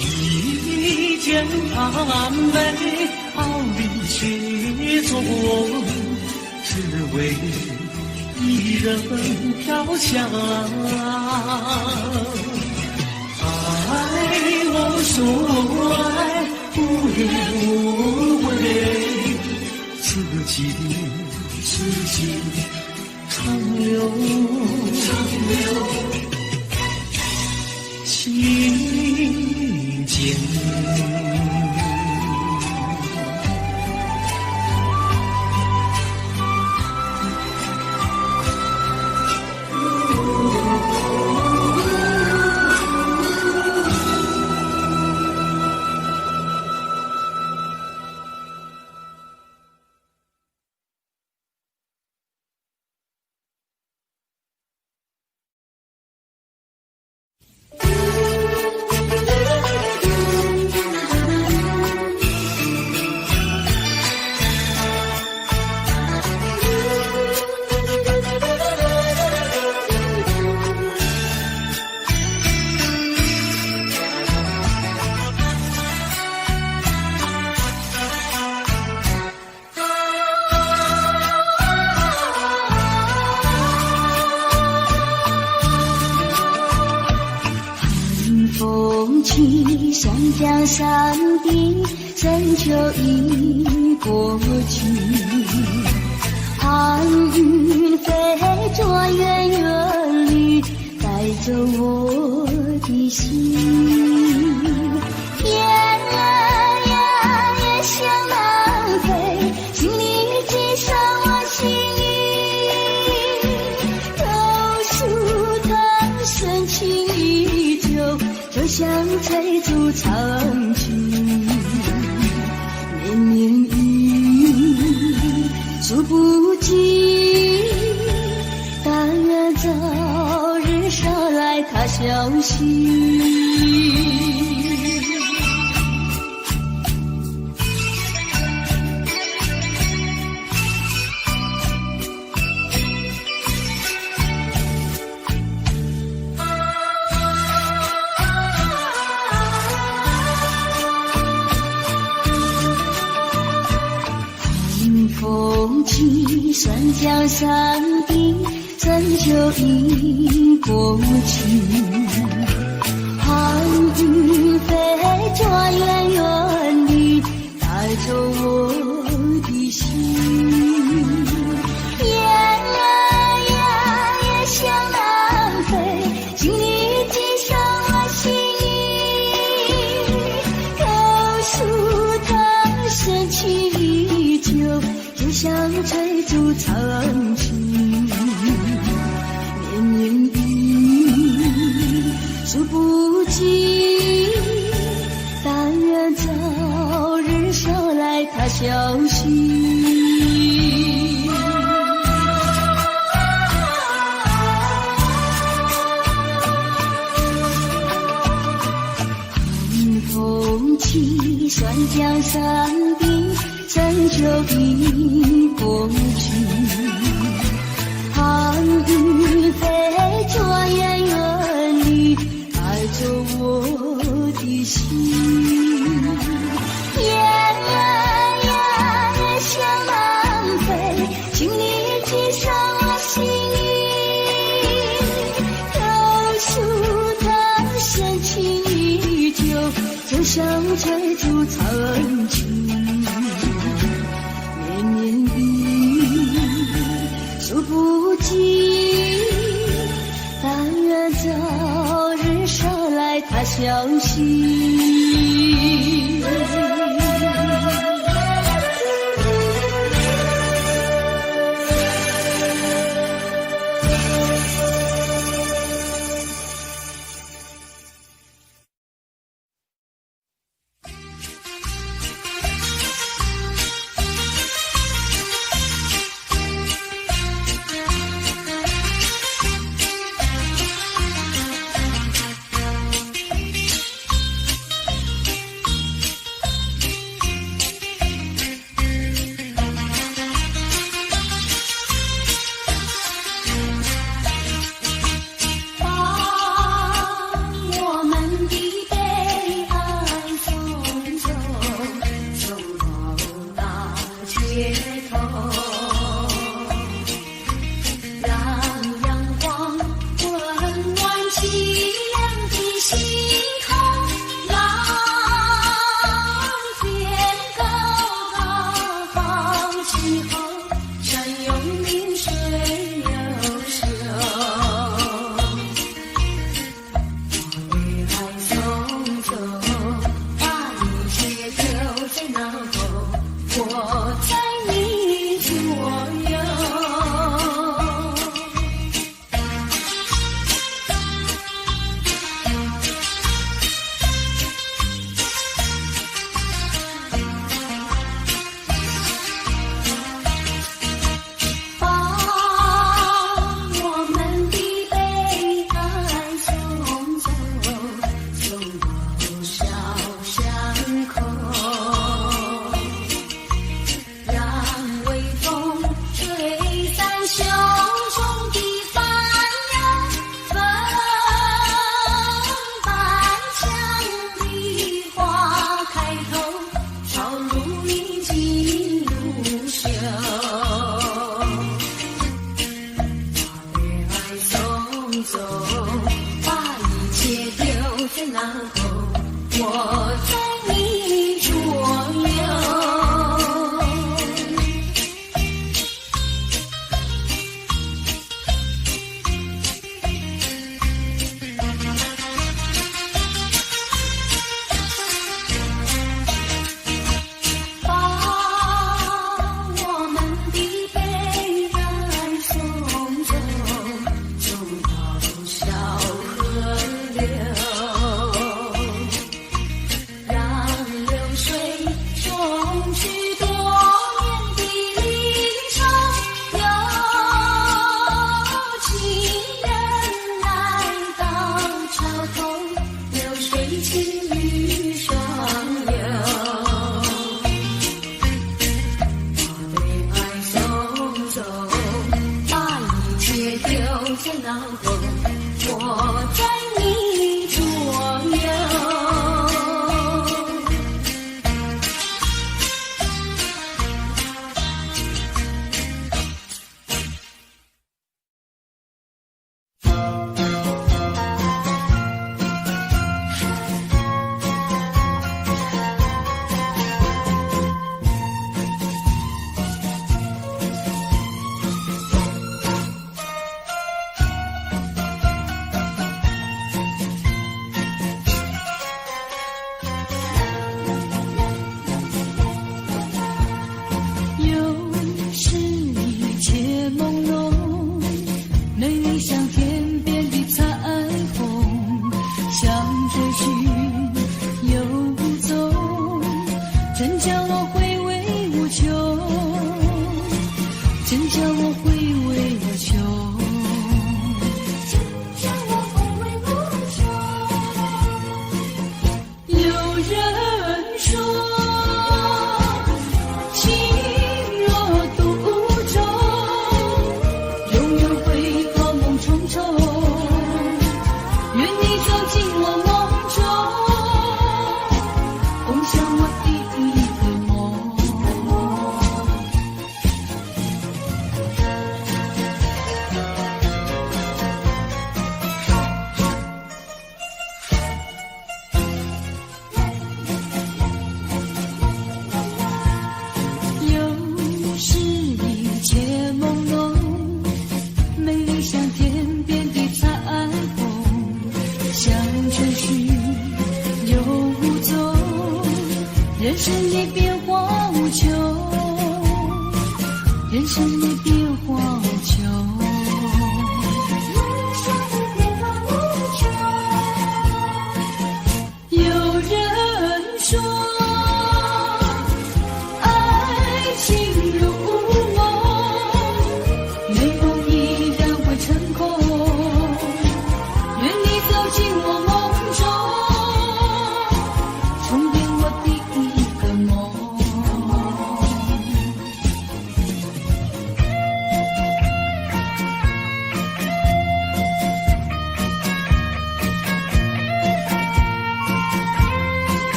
S2: 一剑寒梅毫厘雪中，只为一人飘香。爱无所爱，无怨无悔，此情长留，情间。
S1: 江山的深秋已过去，寒云飞转远远里，带走我的心。燕儿呀也向南飞，请你寄上我心意。柳树藤深情依旧，就像翠竹长青。绵绵雨数不尽，但愿早日捎来他消息。风起山江山的深秋已过去，寒云飞转远远地，带走我的心。燕儿呀也向南飞，请你寄上我心意。柳树藤深情依旧，就像翠竹长青。绵绵雨数不尽，但愿早日捎来他消息。寒风起山江山的深秋已过去，寒云飞转远远地，带走我的心。燕儿呀也向南飞，请你寄上我心意。柳树藤深情依旧，就像翠竹长青。绵绵雨数不尽，但愿早日捎来他消息。像老狗，我在你左右。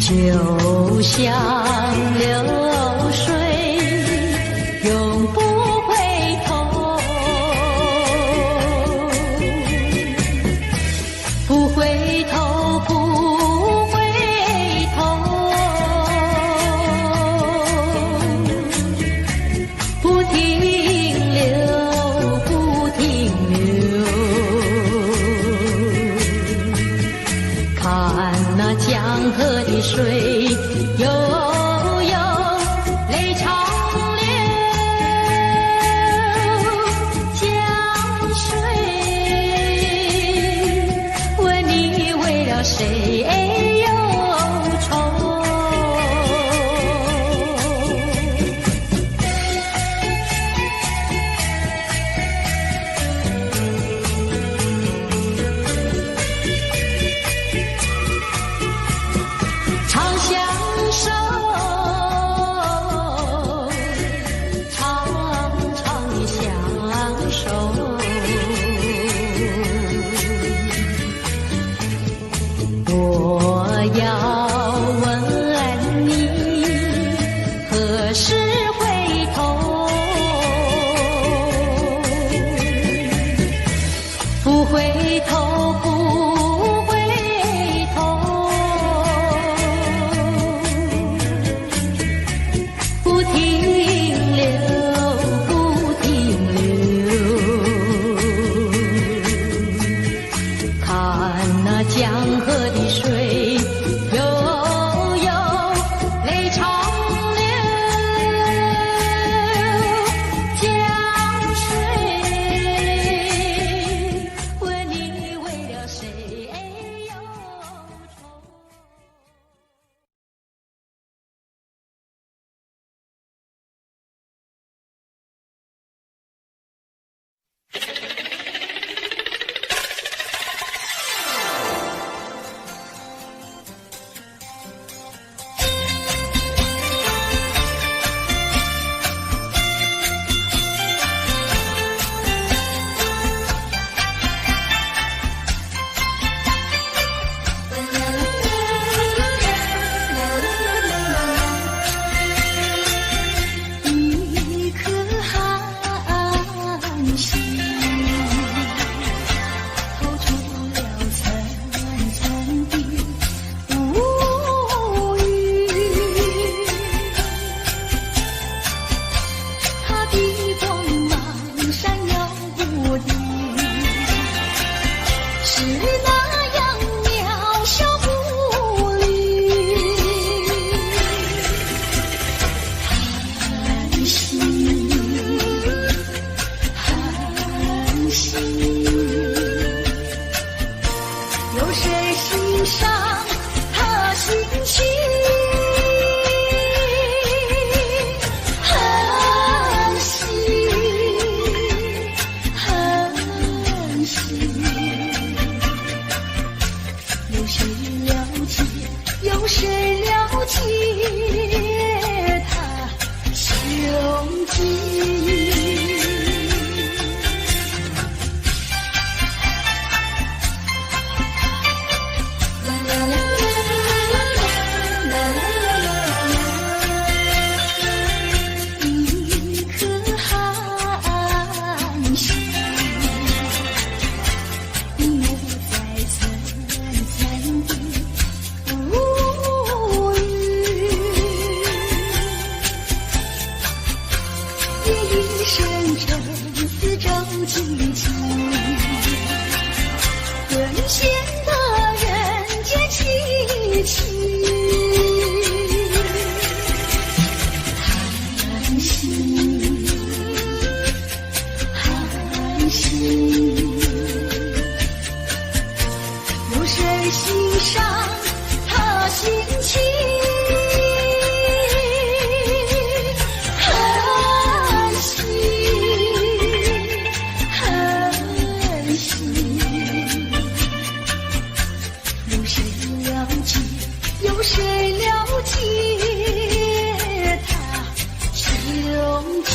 S3: 就像流水永不回头，不回头，不回头，不停留，不停留。看那江河的水悠悠，泪长流。江水问你为了谁忧愁？长相我要问你，何时回头？不回头，不回头，不停留，不停留。看那江河的水悠悠，泪长流。江水问你为了谁忧愁？
S1: 一颗寒心，透出了层层的乌云。它的光芒闪耀不定，是那样渺小无力。寒心，寒心，有谁欣赏他心情？寒心，寒心，有谁了解？有谁了解他胸襟？一颗寒心，隐没在层层的乌云。夜已深沉似舟寂静，沦陷的人间凄凄。寒心，寒心，有谁欣赏他心情？寒心，寒心，有谁了解？有谁了解他胸襟？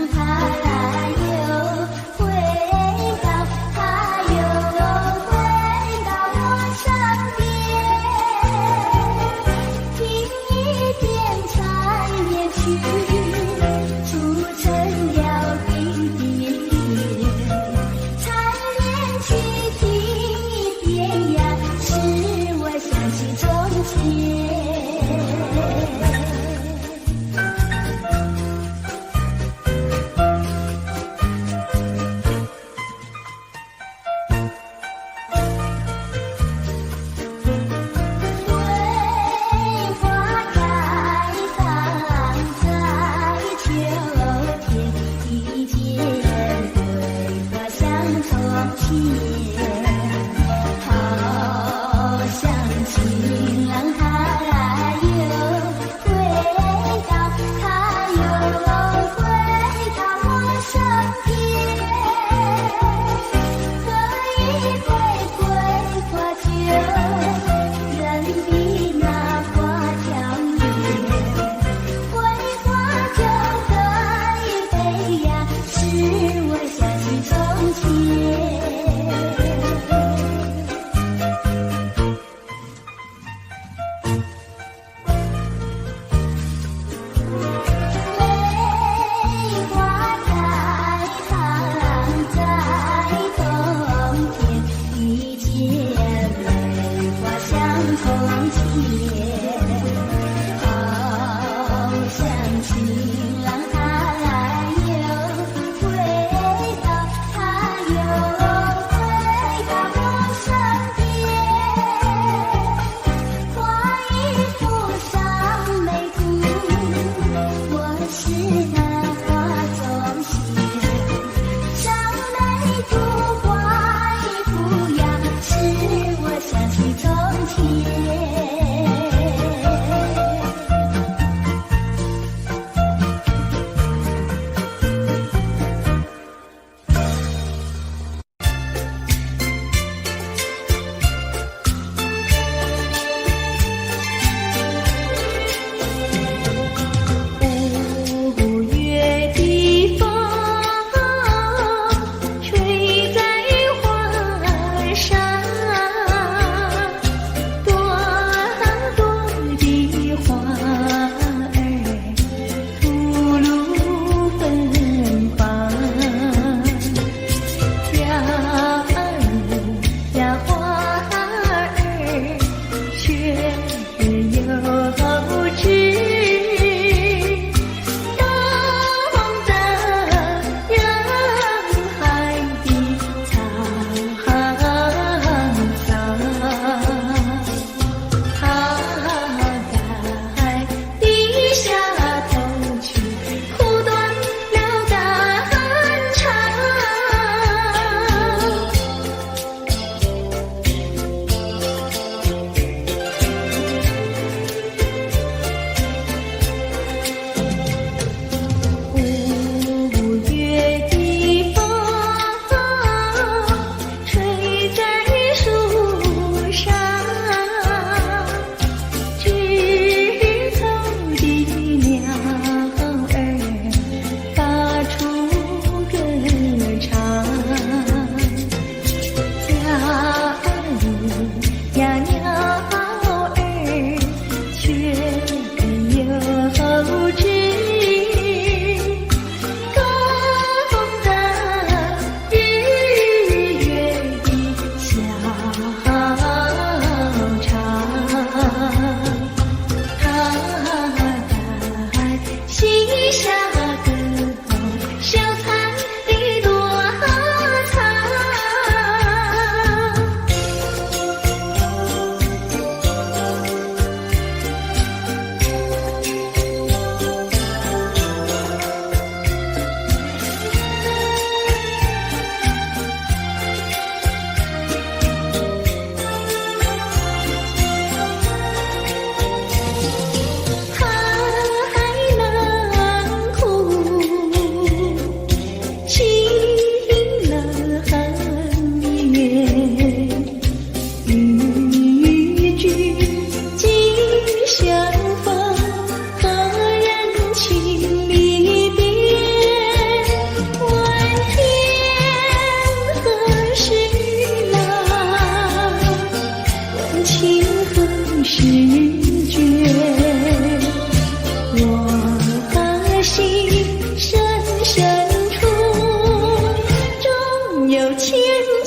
S1: 他又回到，他又回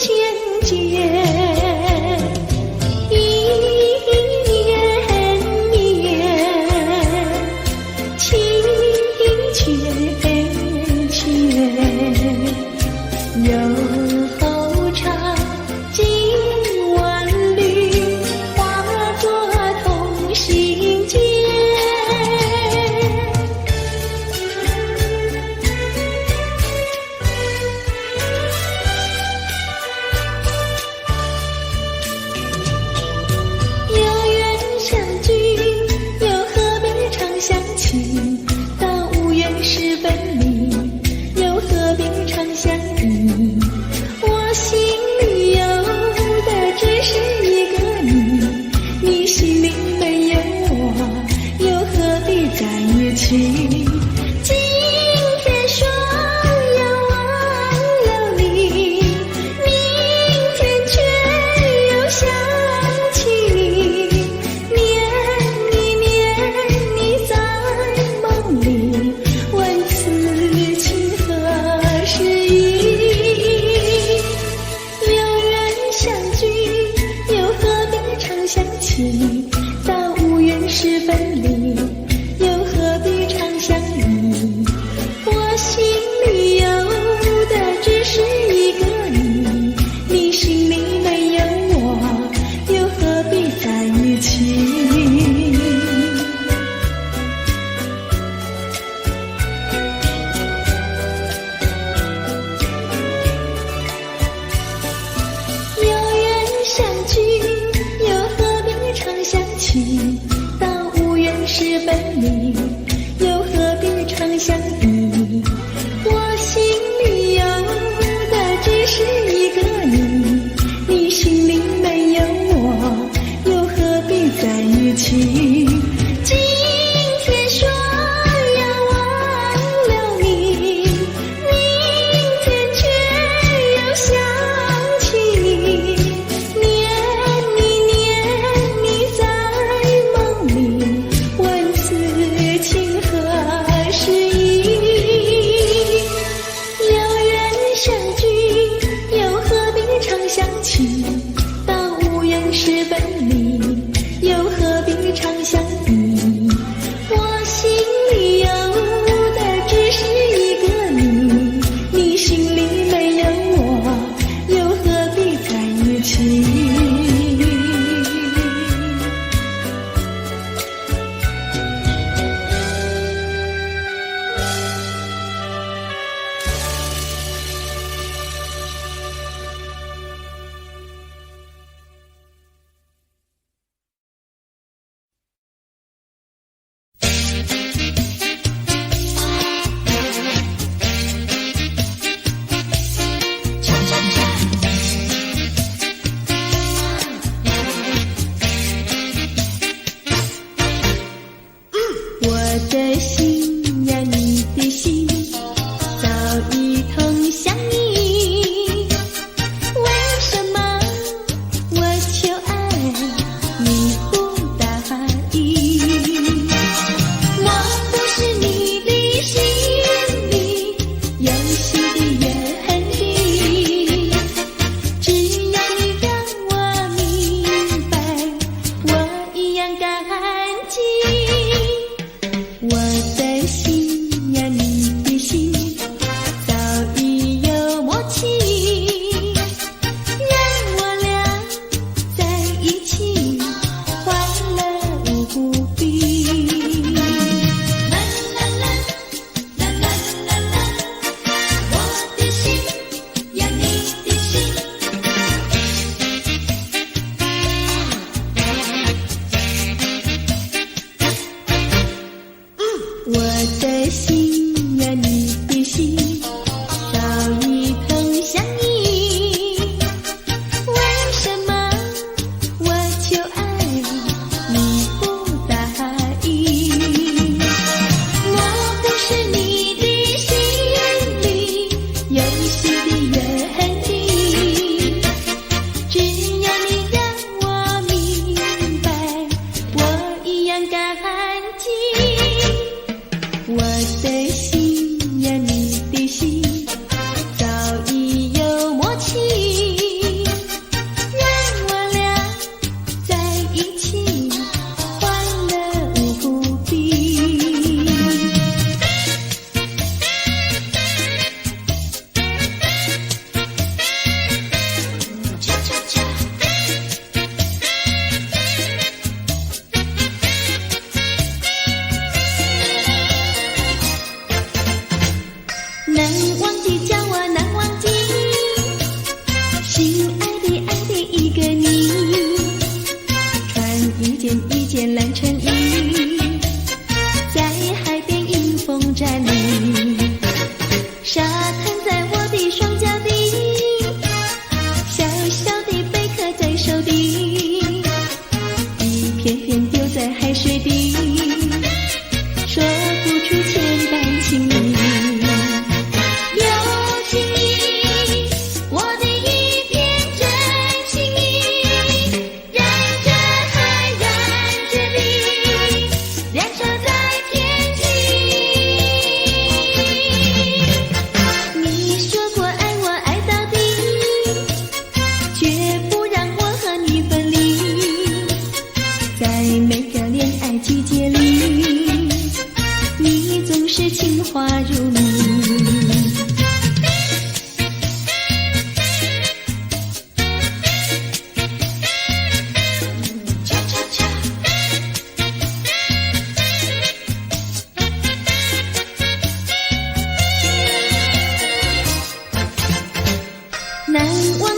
S1: 千结，一年年，情切切，又长经万缕，化作同心结。有缘相聚，又何必常相亲？到无缘时分离，又何必常相依？我心里有的只是一个你，你心里没有我，又何必在一起？今天说要忘了你，明天却又想起你，念一念你在梦里，问此情何时已？有缘相聚，又何必常相亲？到无缘时分离，又何必常相依？我心里有的只是一个你，你心里没有我，又何必在一起？有缘相聚，又何必常相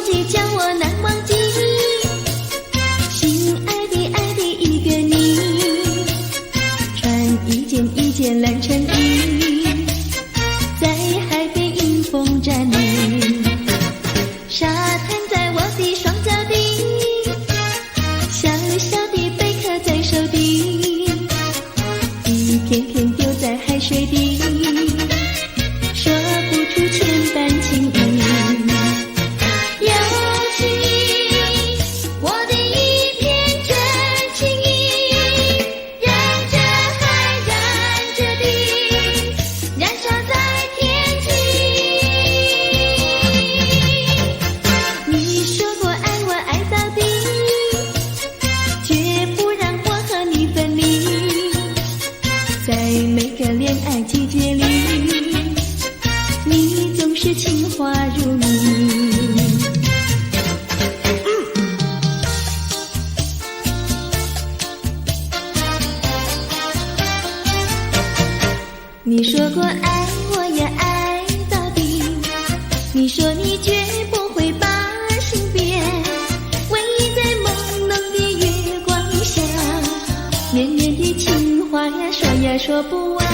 S1: 记，叫我难忘记。心爱的一个你，穿一件蓝衬衣，在海边迎风站立，沙滩在我的双脚底，小小的贝壳在手底，一片片丢在海水底，说不出千般情意。有情意，我的一片真情意，让这海燃着地，燃烧在天际。你说过爱我爱到底，绝不让我和你分离，在每个恋爱季节里，你总是情话如蜜。你说过爱我也爱到底，你说你绝不会把心变，唯一在朦胧的月光下，绵绵的情话呀说呀说不完，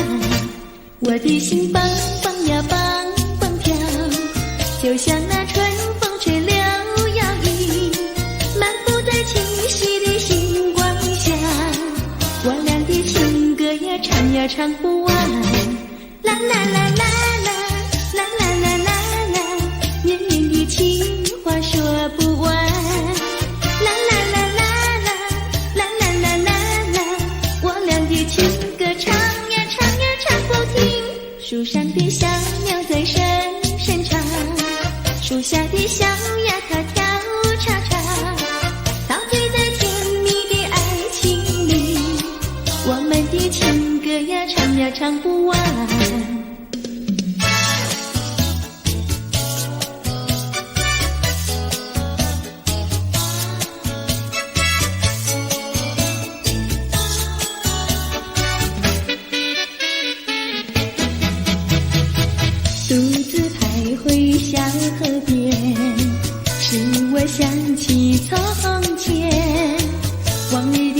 S1: 我的心梆梆呀梆梆跳，就像那春风吹柳摇曳，漫步在清晰的星光下，我俩的情歌呀唱呀唱不完，啦啦啦啦啦啦啦啦啦啦，绵绵的情话说不完，啦啦啦啦啦啦啦啦啦啦，我俩的情歌唱呀唱呀唱不停，树上的小鸟在声声唱，树下的小鸭它跳叉叉，陶醉在甜蜜的爱情里，我们的情歌呀唱呀唱不完。独自徘徊小河边，使我想起从前往日的